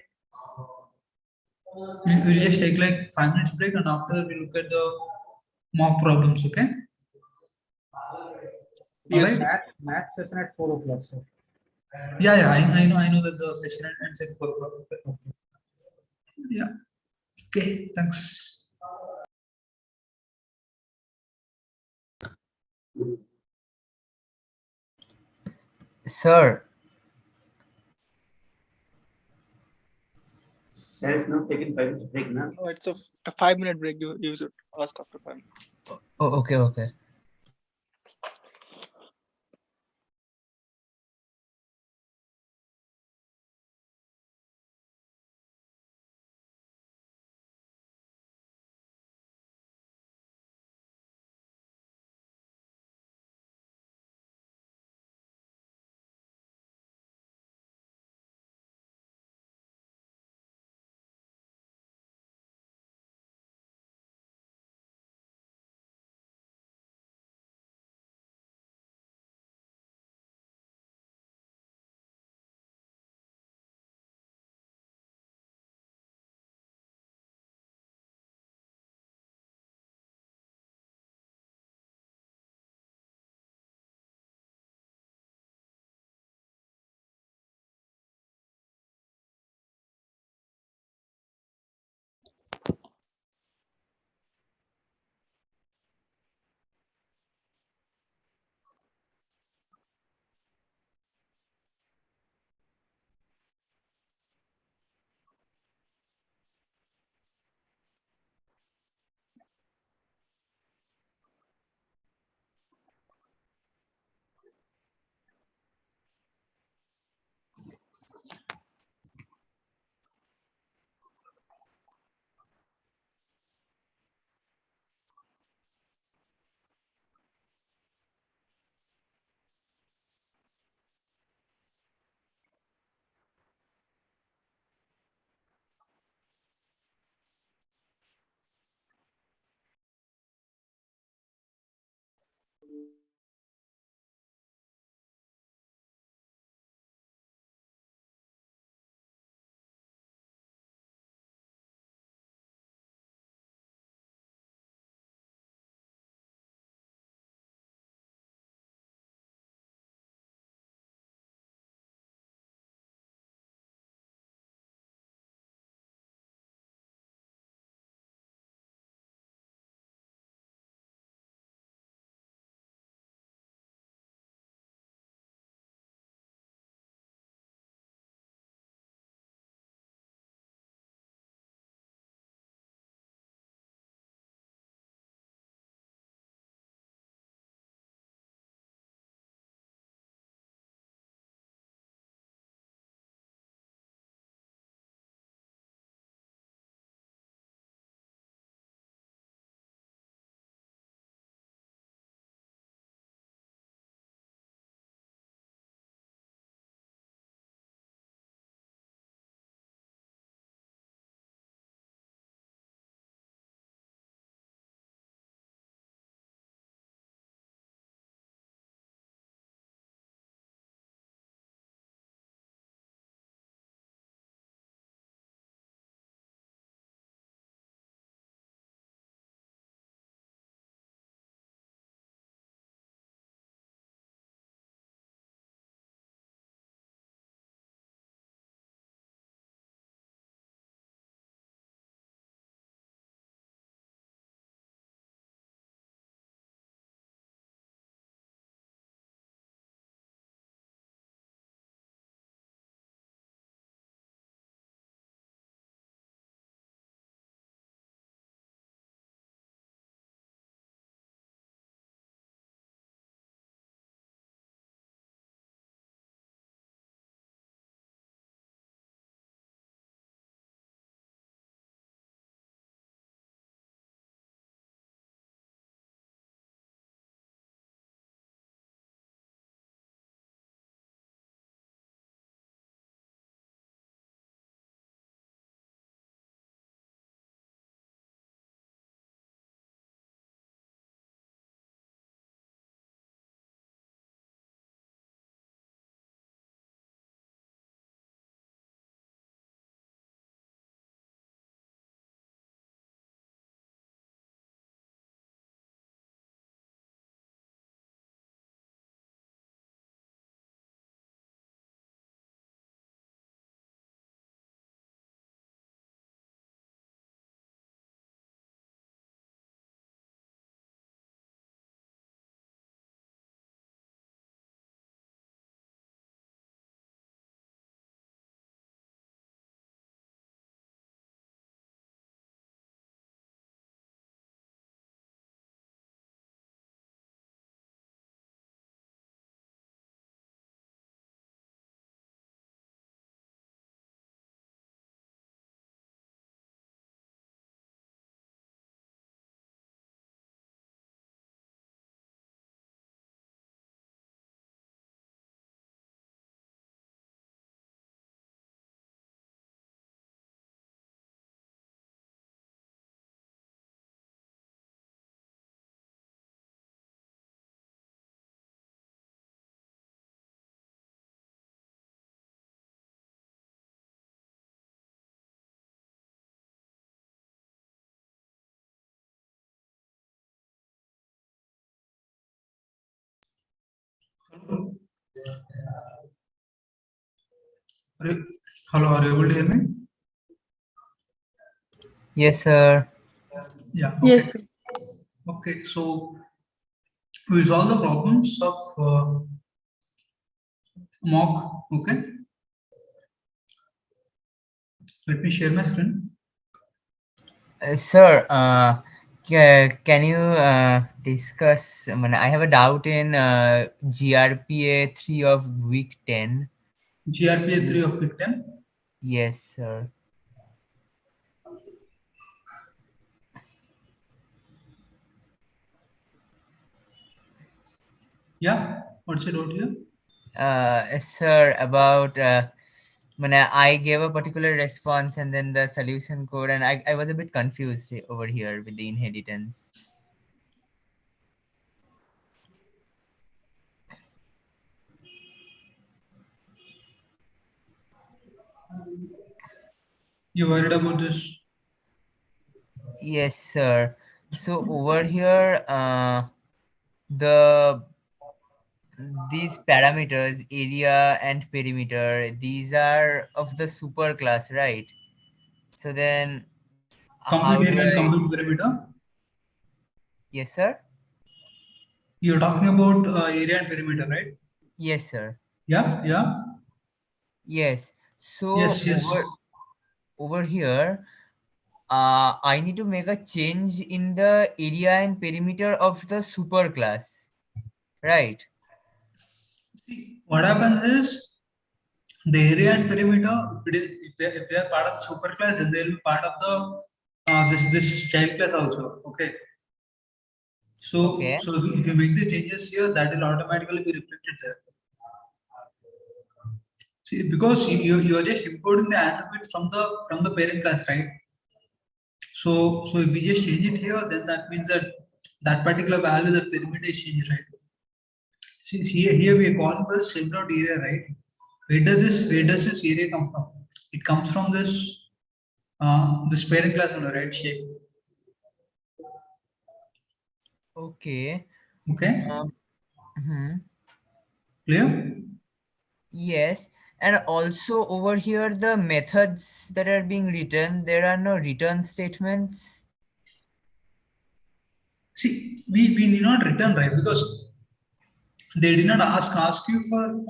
like 5 minutes break, and after we look at the mock problems. Okay. Yes. Alright? Math session at 4 o'clock, sir. Yeah. I know that the session ends at 4 o'clock. Okay. Yeah. Okay. Thanks. Sir, Sir is not taking 5 minutes break now. No, it's a 5-minute break. You should ask after 5 minutes. okay. Hello, are you able to hear me? Yes, sir. Yeah. Okay. Yes. Okay. So we will solve the problems of mock. Okay. Let me share my screen. Sir, can you discuss? I have a doubt in GRPA 3 of week 10. GRPA 3 of week 10. Yes, sir. Yeah. What's it out here? Sir, about when I gave a particular response and then the solution code, and I was a bit confused over here with the inheritance. You worried about this? Yes, sir. So over here, these parameters, area and perimeter, these are of the superclass, right? So then how Compute do area and I? compute perimeter. Yes, sir. You're talking about area and perimeter, right? Yes, sir. Yeah. Yeah. Yes. So Yes. Yes. over here, I need to make a change in the area and perimeter of the superclass, right? See, what happens is the area and perimeter. If they are part of the superclass, then they will be part of the this child class also. Okay. Okay. So if you make the changes here, that will automatically be reflected there. See, because you are just importing the attribute from the parent class, right? So if we just change it here, then that means that that particular value, that perimeter is changed, right? See, here we are calling for sim dot area, right? Where does this area come from? It comes from this parent class on the right shape. Okay. Okay. Hmm. Clear? Yes. And also over here, the methods that are being written, there are no return statements. See, we need not return, right? Because they did not ask you for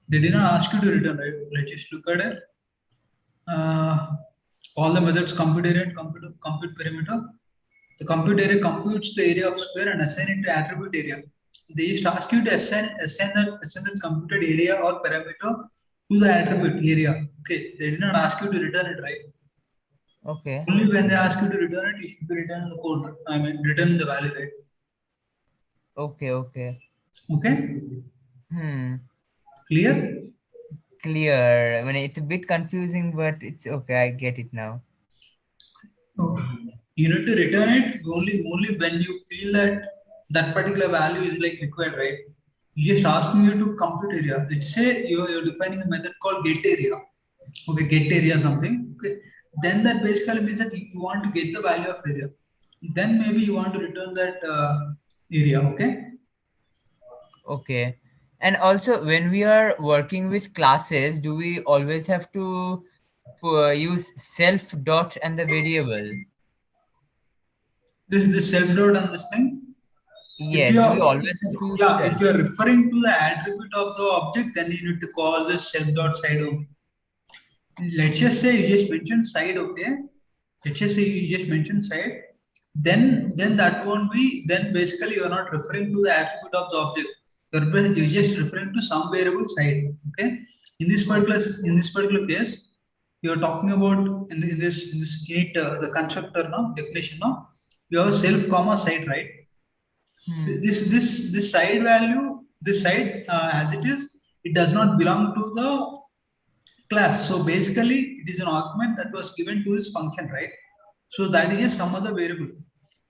they did not ask you to return, right? Let's just look at it. Call the methods compute area and compute perimeter. The compute area computes the area of square and assign it to attribute area. They just ask you to assign that computed area or parameter to the attribute area. Okay, they did not ask you to return it, right? Okay. Only when they ask you to return it, you should be return the code. I mean, return the value, right? Okay. Okay. Okay. Hmm. Clear? Clear. I mean, it's a bit confusing, but it's okay. I get it now. You need to return it only when you feel that that particular value is like required, right? You just asking you to compute area. Let's say you're defining a method called get area. Okay, get area something. Okay, then that basically means that you want to get the value of area. Then maybe you want to return that area. Okay. Okay. And also, when we are working with classes, do we always have to use self dot and the variable? This self dot and this thing. If Yes. you Do we are always have to use yeah, self? if you are referring to the attribute of the object, then you need to call this self dot side only. Let's just say you just mentioned side, okay? Let's just say you just mentioned side, then that won't be, then basically you're not referring to the attribute of the object. You're just referring to some variable side. Okay. In this particular case, you're talking about in this unit the constructor now definition now, you have a self comma side, right? This side value, this side as it is, it does not belong to the class. So basically, it is an argument that was given to this function, right? So that is just some other variable.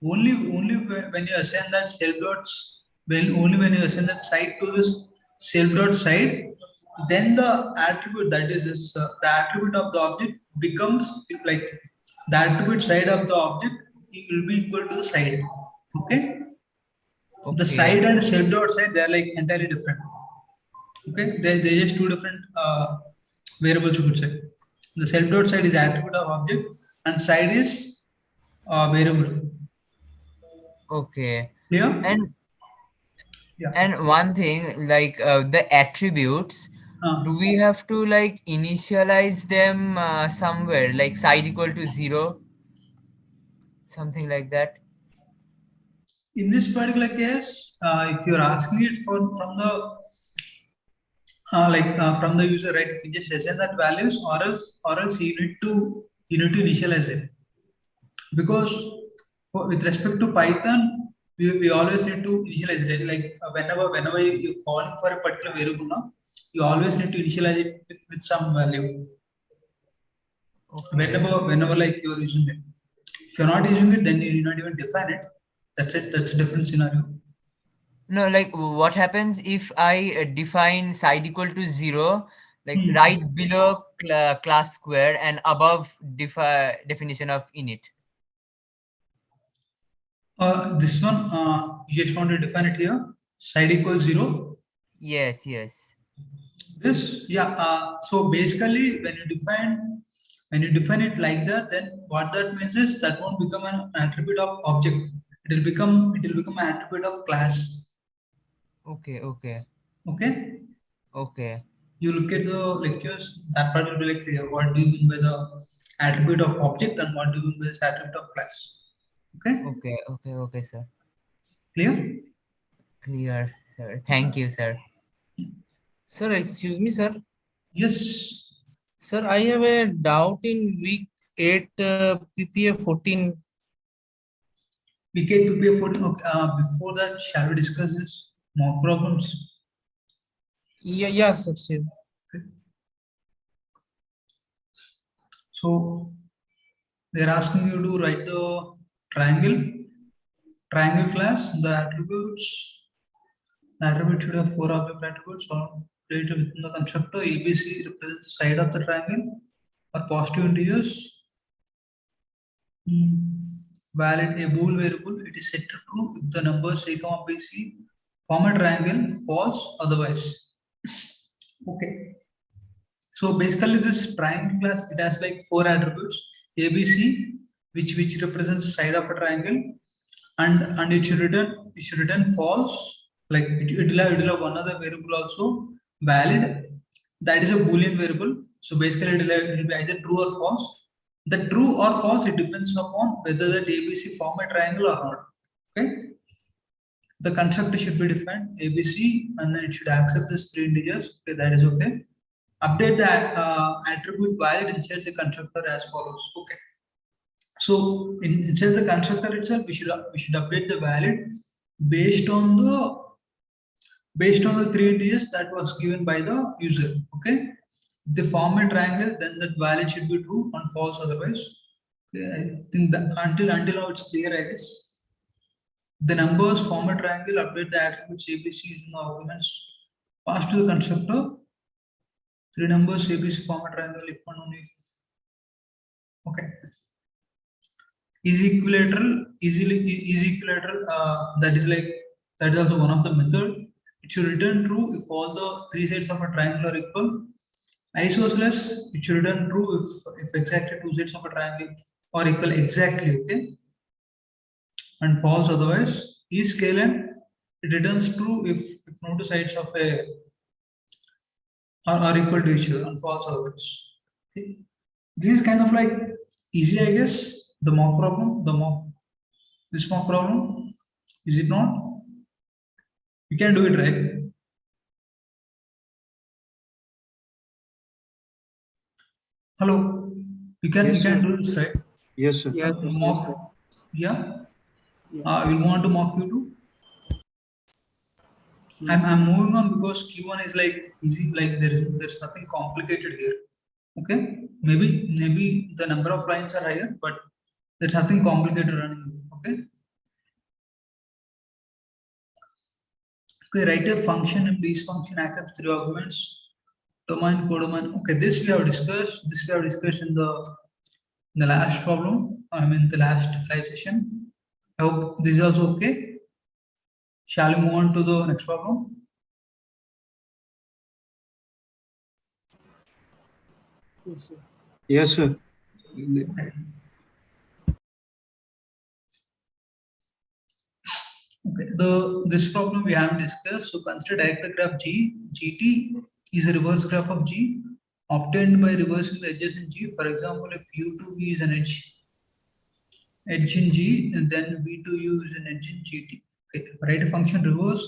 Only when you assign that self dots, only when you assign that side to this self dot side, then the attribute, that is this, the attribute of the object becomes like the attribute side of the object, it will be equal to the side. Okay. The side and self dot side, they are like entirely different. Okay, they're just two different variables, you could say. The self dot side is attribute of object, and side is variable. Okay. Clear? And one thing, like the attributes, do we have to like initialize them somewhere, like side equal to 0, something like that? In this particular case, if you're asking it from the from the user, right? You just assign that values, or else you need to initialize it, because with respect to Python, we always need to initialize it. Like whenever you call for a particular variable, now you always need to initialize it with some value. Whenever like you're using it. If you're not using it, then you not even define it. That's it. That's a different scenario. No, like what happens if I define side equal to 0, like right below class square and above definition of init? This one, you just want to define it here. Side equals 0. Yes, yes. This, yeah. So basically, when you define it like that, then what that means is that won't become an attribute of object. It will become an attribute of class. Okay, okay. Okay. Okay. You look at the lectures, that part will be like clear. What do you mean by the attribute of object and what do you mean by this attribute of class? Okay. Okay, okay, okay, sir. Clear? Clear, sir. Thank you, sir. Sir, excuse me, sir. Yes. Sir, I have a doubt in week 8 PPA 14. Week 8 PPA 14. Okay. Before that, shall we discuss this mock problems? Yeah, sir. Okay. So they're asking you to write the triangle class. The attribute should have 4 object attributes or created within the constructor. ABC represents the side of the triangle or positive integers. Valid a bool variable. It is set to true if the numbers a, bc form a triangle. False otherwise. Okay. So basically, this triangle class, it has like 4 attributes: ABC, which represents the side of a triangle, and it should return false. Like it will have one other variable also, valid. That is a Boolean variable. So basically, it will be either true or false. The true or false, it depends upon whether that ABC form a triangle or not. Okay. The constructor should be defined ABC, and then it should accept these 3 integers. Okay, that is okay. Update the attribute valid inside the constructor as follows. Okay. So inside the constructor itself, we should update the valid based on the 3 integers that was given by the user. Okay. If they form a triangle, then that valid should be true and false otherwise. Okay, I think that until now it's clear, I guess. The numbers form a triangle, update the attributes ABC using the arguments passed to the constructor. 3 numbers ABC form a triangle if and only. Okay. Is equilateral, that is also one of the method. It should return true if all the 3 sides of a triangle are equal. Isosceles, it should return true if exactly 2 sides of a triangle are equal exactly. Okay. And false otherwise. Is scalar, it returns true if no 2 sides of a are equal to each other, and false otherwise. Okay. This is kind of like easy, I guess. The mock problem, this mock problem, is it not? You can do it, right? Hello, you can do this, right? Yes, sir. Yes, sir. Mock, yeah. We'll want to mock Q2. I'm moving on because Q1 is like easy, like there's nothing complicated here. Okay, maybe the number of lines are higher, but there's nothing complicated running. Okay. Okay, write a function and this function accepts 3 arguments. Domain, codomain. Okay, this we have discussed. In the last problem. I mean the last live session. I hope this is also okay. Shall we move on to the next problem? Yes, sir. Okay, this problem we haven't discussed. So consider diagonal graph G. GT is a reverse graph of G obtained by reversing the edges in G. For example, if U2V is an edge in G, and then V2U is an edge in GT. Okay, write a function reverse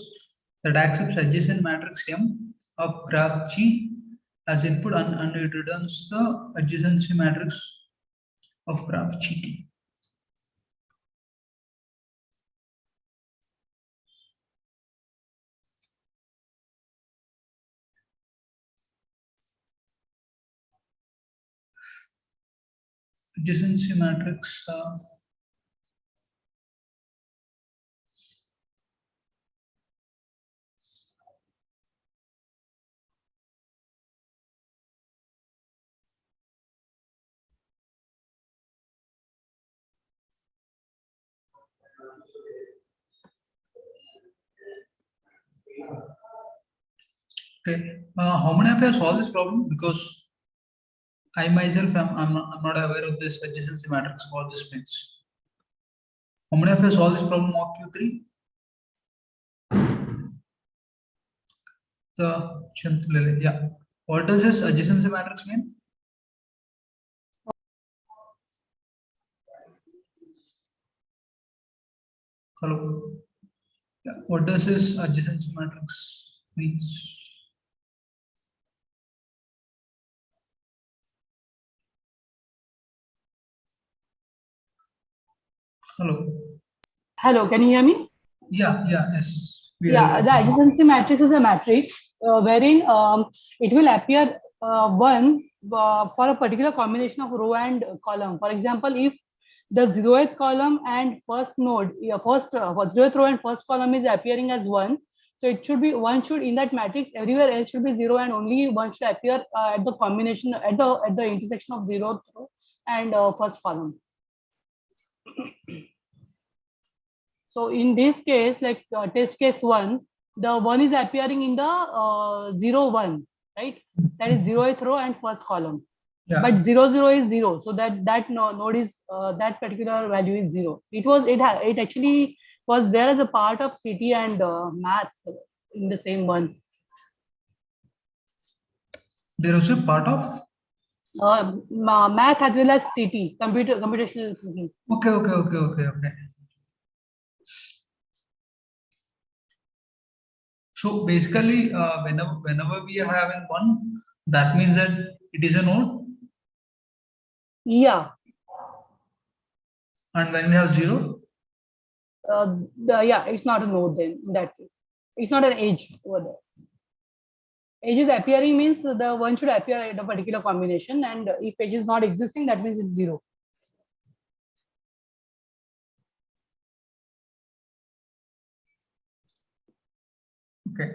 that accepts adjacent matrix M of graph G as input, and it returns the adjacency matrix of graph GT. Adjacency matrix. Okay, how many of you have solved this problem? Because I myself I'm not aware of this adjacency matrix, what this means. How many of you have solved this problem of Q3? Yeah. What does this adjacency matrix mean? Hello. Yeah. What does this adjacency matrix means? Hello. Hello, can you hear me? Yeah, yes. Yeah, the adjacency matrix is a matrix wherein it will appear one for a particular combination of row and column. For example, if the 0th column and first node, first 0th row and first column is appearing as 1, so it should be one should in that matrix everywhere else should be 0 and only one should appear at the combination at the intersection of 0th row and first column. So in this case, like test case 1, the 1 is appearing in the 0, 1, right? That is 0th row and first column. Yeah. But 0, 0 is 0. So that node is that particular value is 0. It actually was there as a part of CT and math in the same one. There is a part of math as well as CT, computational thinking. Okay. So basically, whenever we are having 1, that means that it is a node. Yeah. And when we have 0? Yeah, it's not a node then in that case. It's not an edge over there. Edge is appearing means the one should appear at a particular combination, and if edge is not existing, that means it's 0. Okay.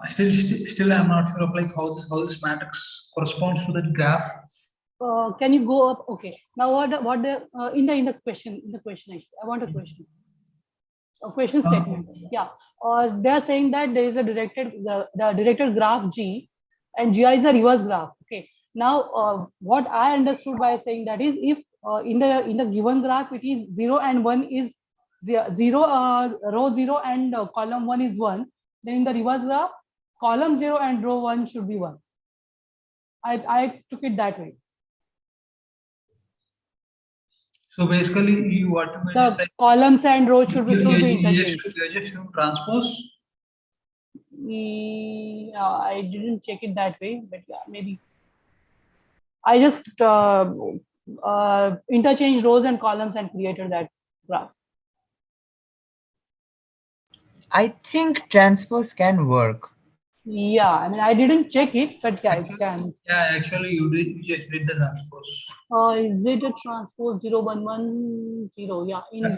Still, I'm not sure of like how this matrix corresponds to that graph. Can you go up? Okay. Now what the in the question actually, I want a question. A question statement. Yeah. They are saying that there is a directed graph G, and GI is a reverse graph. Okay. Now what I understood by saying that is if in the given graph it is 0 and 1 is 0, row 0 and column 1 is 1, then in the reverse graph column 0 and row 1 should be 1. I took it that way. So basically, what you mean is like columns and rows should be interchanged. You just should transpose. I didn't check it that way, but yeah, maybe. I just interchanged rows and columns and created that graph. I think transpose can work. Yeah, I mean, I didn't check it, but yeah, it can. Yeah, actually, you just did the transpose. Is it a transpose 0, 1, 1, 0? Yeah, in the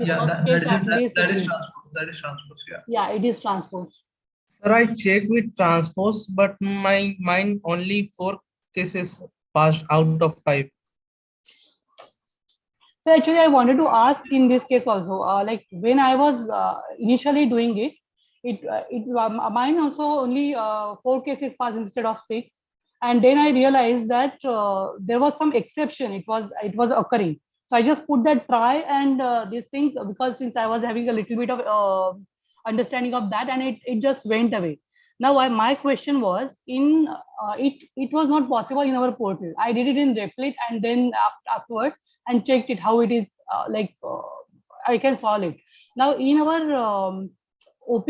that is transpose. Yeah. Yeah, it is transpose. Sir, I checked with transpose, but mine only 4 cases passed out of 5. So actually, I wanted to ask in this case also, like when I was initially doing it, mine also only 4 cases passed instead of 6, and then I realized that there was some exception. It was occurring. So I just put that try and these things, because since I was having a little bit of understanding of that, and it just went away. Now my question was it was not possible in our portal. I did it in Replit and then afterwards and checked it how it is I can solve it. Now in our OPP,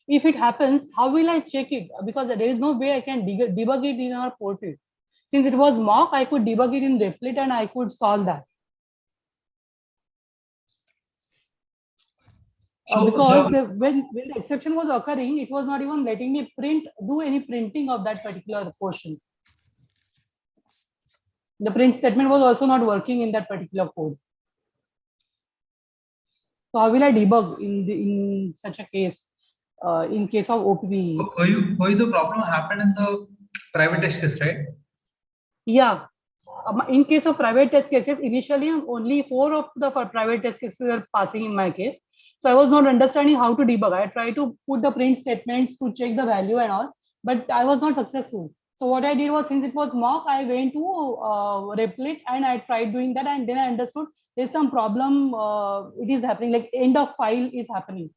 if it happens, how will I check it? Because there is no way I can debug it in our portal. Since it was mock, I could debug it in Replit and I could solve that. Because when the exception was occurring, it was not even letting me do any printing of that particular portion. The print statement was also not working in that particular code. So how will I debug in such a case, in case of OPP? Why the problem happened in the private test case, right? Yeah. In case of private test cases, initially only 4 of the private test cases were passing in my case. So I was not understanding how to debug. I tried to put the print statements to check the value and all, but I was not successful. So what I did was, since it was mock, I went to Replit and I tried doing that, and then I understood there's some problem. It is happening, like end of file is happening.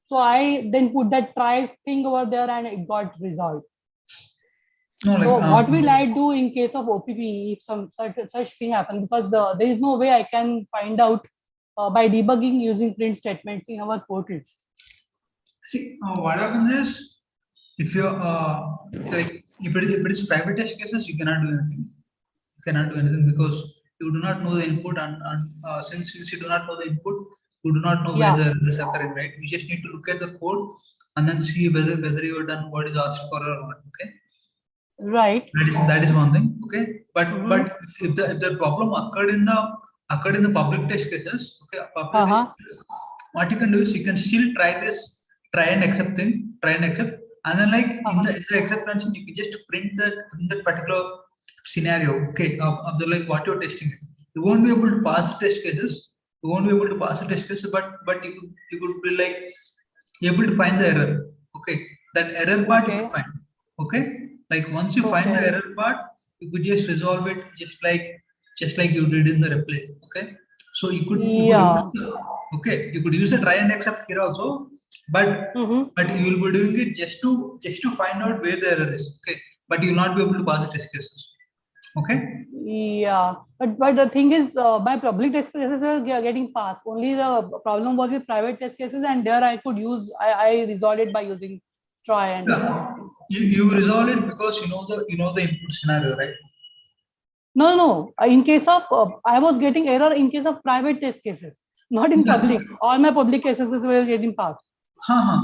So I then put that try thing over there and it got resolved. No, like, so what will I do in case of OPP if some such thing happens? Because there is no way I can find out by debugging using print statements in our portal. See, what happens is, if you're like if it is private test cases, you cannot do anything. You cannot do anything because you do not know the input, and since you do not know the input, you do not know where the error is occurring, right? You just need to look at the code and then see whether you have done what is asked for or not. Okay. Right. That is one thing. Okay. But if the problem occurred in the public test cases, okay, test cases, what you can do is you can still try and accept, and then like in the acceptance you can just print that particular scenario, okay, of the like what you're testing. You won't be able to pass the test cases. But you could be like able to find the error. Okay, that error part you could find. Okay, like once you find the error part, you could just resolve it just like you did in the Replit. Okay, so you could use the try and accept here also, but you will be doing it just to find out where the error is. Okay, but you will not be able to pass the test cases. Okay. Yeah, but the thing is, my public test cases were getting passed. Only the problem was with private test cases, and there I could use. I resolved it by using try and. You resolve it because you know the input scenario, right? No. In case of I was getting error in case of private test cases, not in public. All my public cases were getting passed.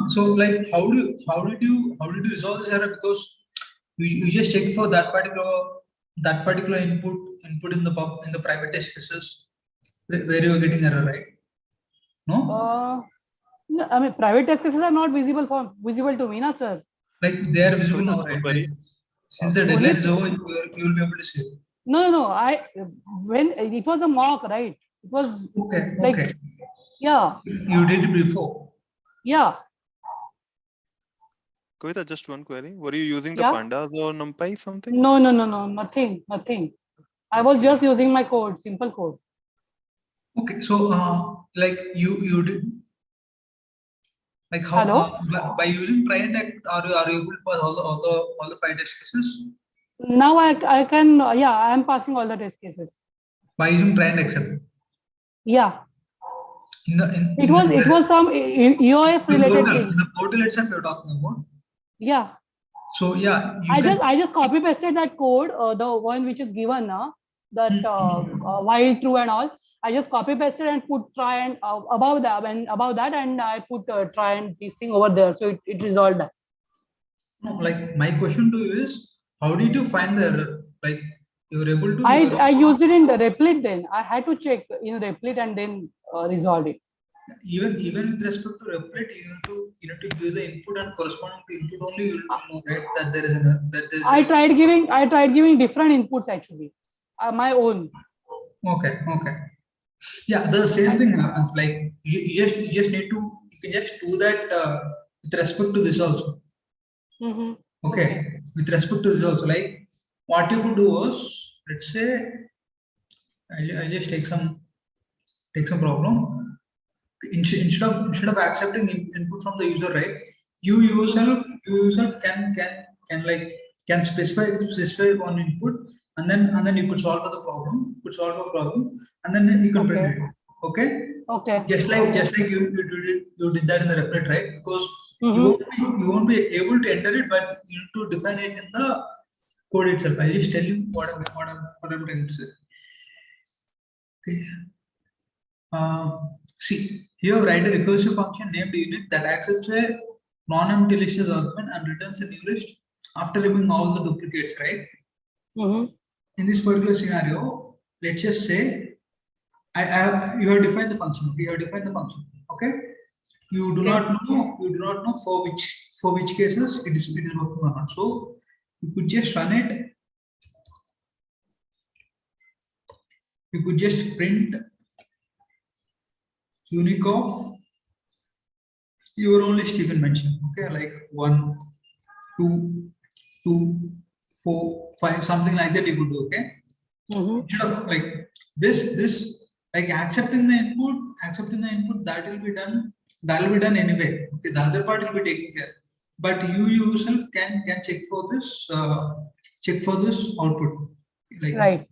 So like how did you resolve this error? Because you just check for that particular input in the private test cases where you are getting error, right? No. No, I mean private test cases are not visible to me, na sir. Like they are visible now, right? Like, since the deadline is over, you will be able to see. No. When it was a mock, right? It was okay. Yeah. You did it before. Yeah. Kavita, just one query. Were you using the pandas or NumPy something? No. Nothing. I was just using my code, simple code. Okay, so like you did. Like how by using try and act, are you able to pass all the 5 test cases? Now I can I am passing all the test cases by using try and accept. Yeah. It was some EOF related thing. In the portal itself you're talking about. Yeah. So yeah, I just copy pasted that code, the one which is given now, that while true and all. I just copy pasted and put try and above that, and I put try and this thing over there, so it resolved that. No, like my question to you is, how did you find the error? Like you were able to. I used it in the Replit. Then I had to check in Replit and then resolve it. Even with respect to Replit, you need to give the input, and corresponding to input only you will know, right, that there is an error. I tried giving different inputs actually, my own. Okay, okay. Yeah, the same thing happens. Like you just need to, you can just do that with respect to this also. Mm-hmm. Okay, with respect to this also, like what you could do was, let's say, I just take some problem. Instead of accepting input from the user, right? You yourself can like can specify one input, and then you could solve the problem. Could solve a problem, and then you can print Okay. it. Okay. Okay. Just like you did that in the replit, right? Because Mm-hmm. you won't be able to enter it, but you need to define it in the code itself. I'll just tell you what I'm trying to say. Okay. See, here write a recursive function named unit that accepts a non-empty list as argument and returns a new list after removing all the duplicates, right? Mm-hmm. In this particular scenario, let's just say you have defined the function. Okay, you have defined the function. Okay, you do not know for which cases it is working or not. So you could just run it. You could just print unique of your own list you can mention. Okay, like 1, 2, 2, 4, 5, something like that you could do. Okay. Instead of like this like accepting the input that will be done anyway. Okay, the other part will be taken care. But you yourself can check for this output. Like right.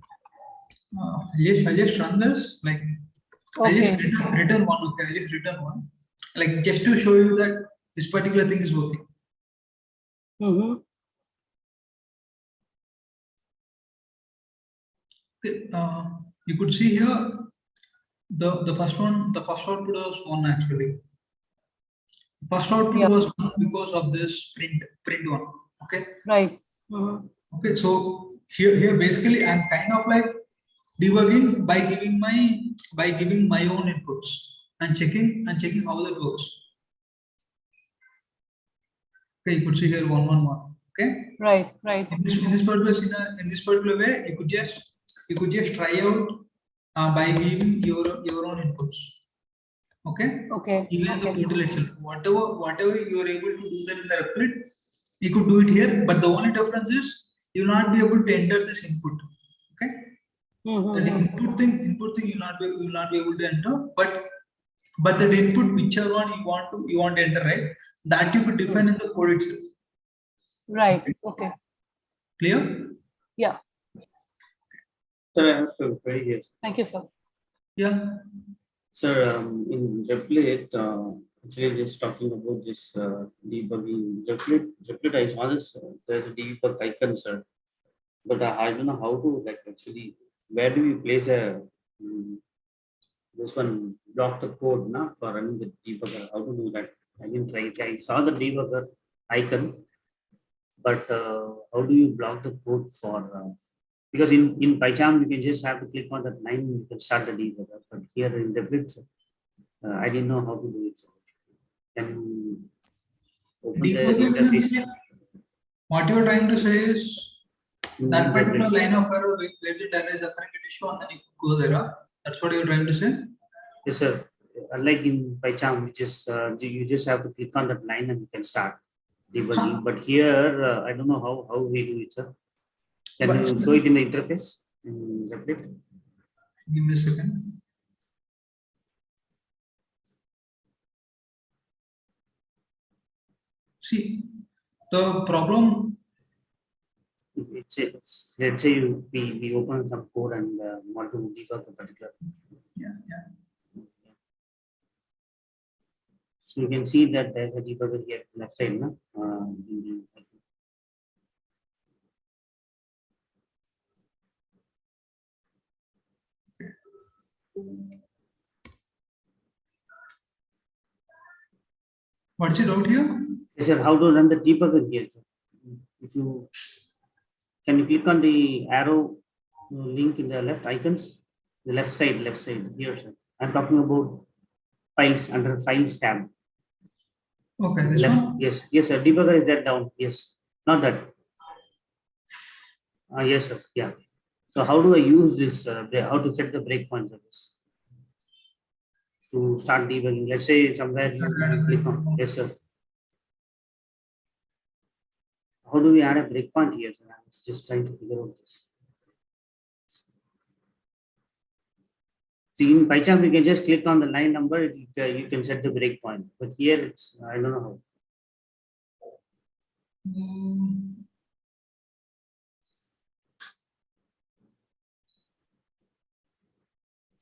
I just run this like I Okay. just return one. Okay, I just return one. Like just to show you that this particular thing is working. Mm-hmm. Okay, you could see here the first output was 1 actually. First output was 1 because of this print one. Okay. Right. Mm-hmm. Okay, so here basically I'm kind of like debugging by giving my own inputs and checking how that works. Okay, you could see here 111. Okay. Right. Right. In this particular way, you could just try out by giving your own inputs. Okay. Okay. Even in the portal itself, whatever you are able to do that in the replit, you could do it here. But the only difference is you will not be able to enter this input. Okay. Mm-hmm. The input thing you will not be able to enter. But the input whichever one you want to enter, right? That you could define in the code itself. Right. Okay. Clear? Yeah. Sir, I have to query here. Thank you, sir. Yeah. Sir, in Replit, actually just talking about this debugging. Replit, I saw this, there's a debug icon, sir. But I don't know how to like actually, where do we place this one, block the code na, for running the debugger? How to do that? I didn't try it. I saw the debugger icon, but how do you block the code for because in PyCharm you can just have to click on that line, you can start the debugger. But here in the Replit, I didn't know how to do it. Can you open the interface? What you're trying to say is that particular line of error where the error is occurring at issue, and then you go there. Huh? That's what you're trying to say? Yes, sir. Unlike in PyCharm, which is you just have to click on that line and you can start debugging. But here, I don't know how we do it, sir. Can you show it in the interface? In Replit? Give me a second. See, the problem. Let's say we open some code and want to debug a particular. Yeah. So you can see that there's a debugger here left side, no? What's it out here? Yes, sir. How to run the debugger here? Sir? If you can you click on the arrow link in the left icons, the left side here, sir. I'm talking about files under files tab. Okay, this left, one? yes, sir. Debugger is that down. Yes, not that. Yes, sir. Yeah. So how do I use this? How to set the breakpoints of this to start debugging? Let's say somewhere you click on yes, sir. How do we add a breakpoint here? I was just trying to figure out this. See, in PyCharm, you can just click on the line number, you can set the breakpoint. But here, it's, I don't know how.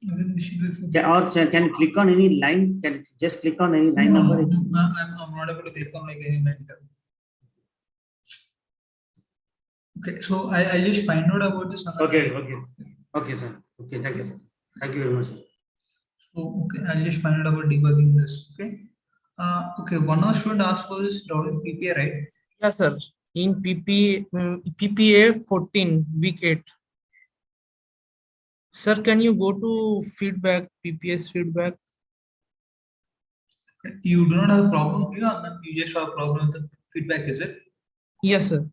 Can you click on any line? Can you just click on any line number? I'm not able to click on like any line. Okay, so I just find out about this. Okay, sir. Okay, thank you, sir. Thank you very much, sir. So okay, I'll just find out about debugging this. Okay. Okay, one of student asked for this PPA, right? Yes, sir. In PPA 14 week 8. Sir, can you go to feedback, PPS feedback? You do not have a problem here, and you just have a problem with the feedback, is it? Yes, sir.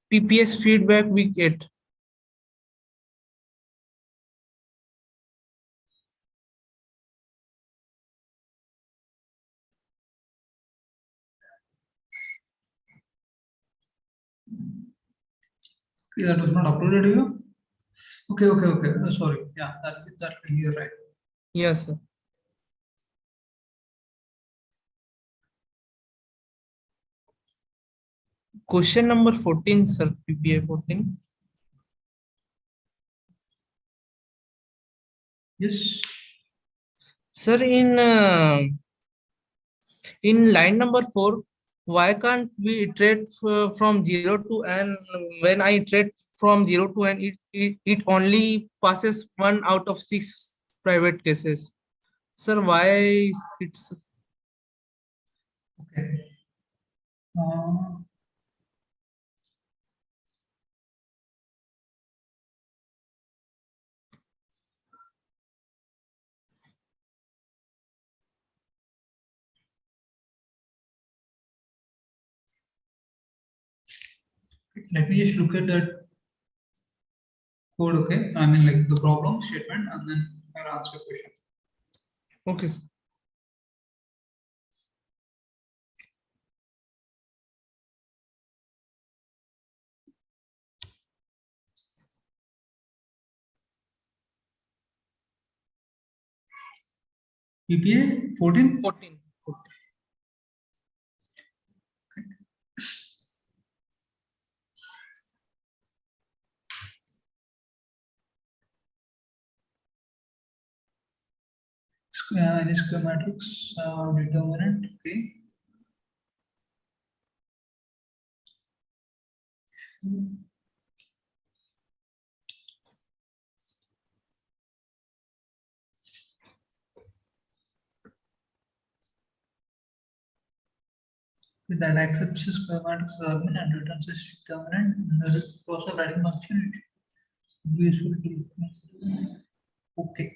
PPS feedback week 8. That was not uploaded here. Okay. Sorry. Yeah, that you're right. Yes, sir. Question number 14, sir. PPA 14. Yes. Sir, in line number 4, why can't we iterate from 0 to n? When I iterate from 0 to n, it only passes 1 out of 6 private cases. Sir, why it's okay? Let me just look at that code, okay? I mean, like the problem statement, and then I'll answer the question. okay, sir. PPA 14? 14. Any square matrix determinant, okay. That accepts the square matrix argument and returns a determinant in the process of writing function. It would be useful to okay.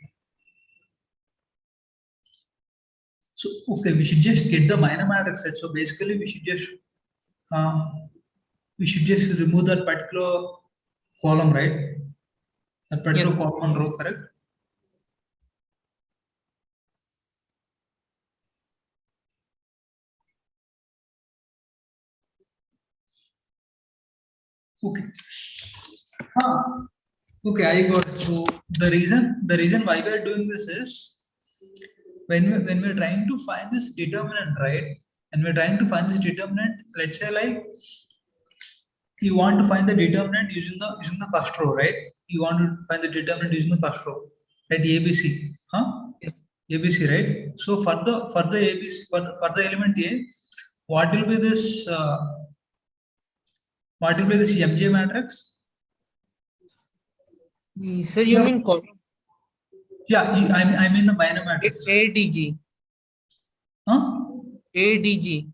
So okay, we should just get the minor matrix set. So basically, we should just remove that particular column, right? That particular Yes, column and row, correct? Okay. Okay, I got it. So the reason why we are doing this is when we're trying to find this determinant, right? And we're trying to find this determinant, let's say like you want to find the determinant using the first row, right? You want to find the determinant using the first row, right? ABC, Yes. ABC, right? So for the ABC for the element A, what will be this MJ matrix? Sir, you mean column? Yeah, I mean the minor matrix. ADG. Huh? ADG.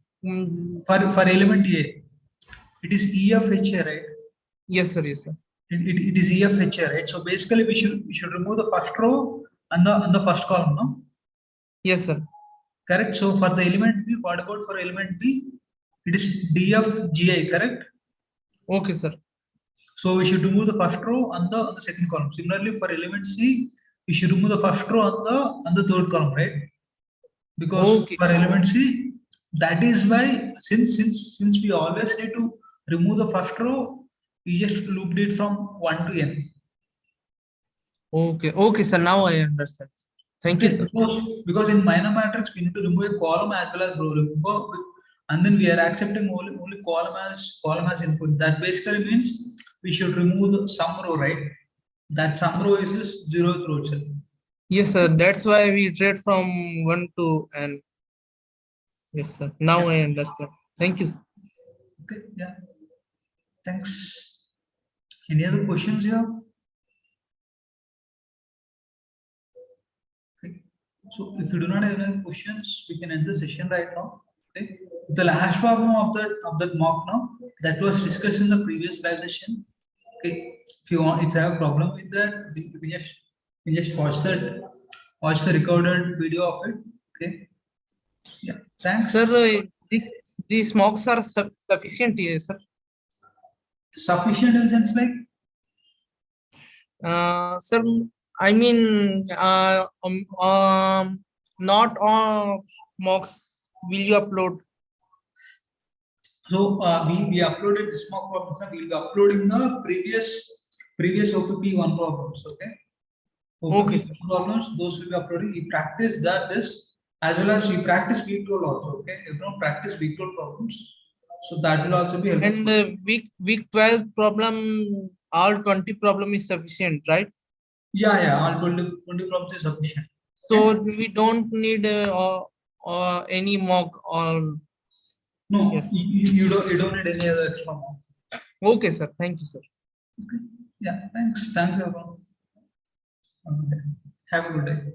For element A, it is E of HA, right? Yes, sir. Yes, sir. It is E of HA, right? So basically, we should remove the first row and the first column, no? Yes, sir. Correct. So for the element B, what about for element B? It is D of GI, correct? Okay, sir. So we should remove the first row on the second column. Similarly, for element C, we should remove the first row on the third column, right? Because for element C, that is why since we always need to remove the first row, we just looped it from 1 to n. Okay, sir. Now I understand. Thank you, sir. Because in minor matrix, we need to remove a column as well as row. Remember, and then we are accepting only column as input. That basically means we should remove some row, right? That some row is this 0th row itself. Yes, sir. That's why we iterate from 1 to n. Yes, sir. Now I understand. Thank you, sir. Okay, yeah. Thanks. Any other questions here? Okay. So if you do not have any questions, we can end the session right now. Okay. The last problem of that mock now that was discussed in the previous live session. Okay. If you have a problem with that, we just watch the recorded video of it. Okay. Yeah. Thanks. Sir, these mocks are sufficient here, sir. Sufficient in the sense like? Sir, I mean, not all mocks will you upload. So we uploaded this mock problems and we'll be uploading the previous OPP1 problems. Okay. OPP problems, those will be uploading. We practice that this as well as we practice week 12 also. Okay. You don't practice week 12 problems. So that will also be helpful. And week 12 problem, all 20 problem is sufficient, right? Yeah, all 20 problems is sufficient. So we don't need any mock or no. Yes. You don't need any other extra mock. Okay, sir. Thank you, sir. Okay. Yeah. Thanks everyone. Have a good day.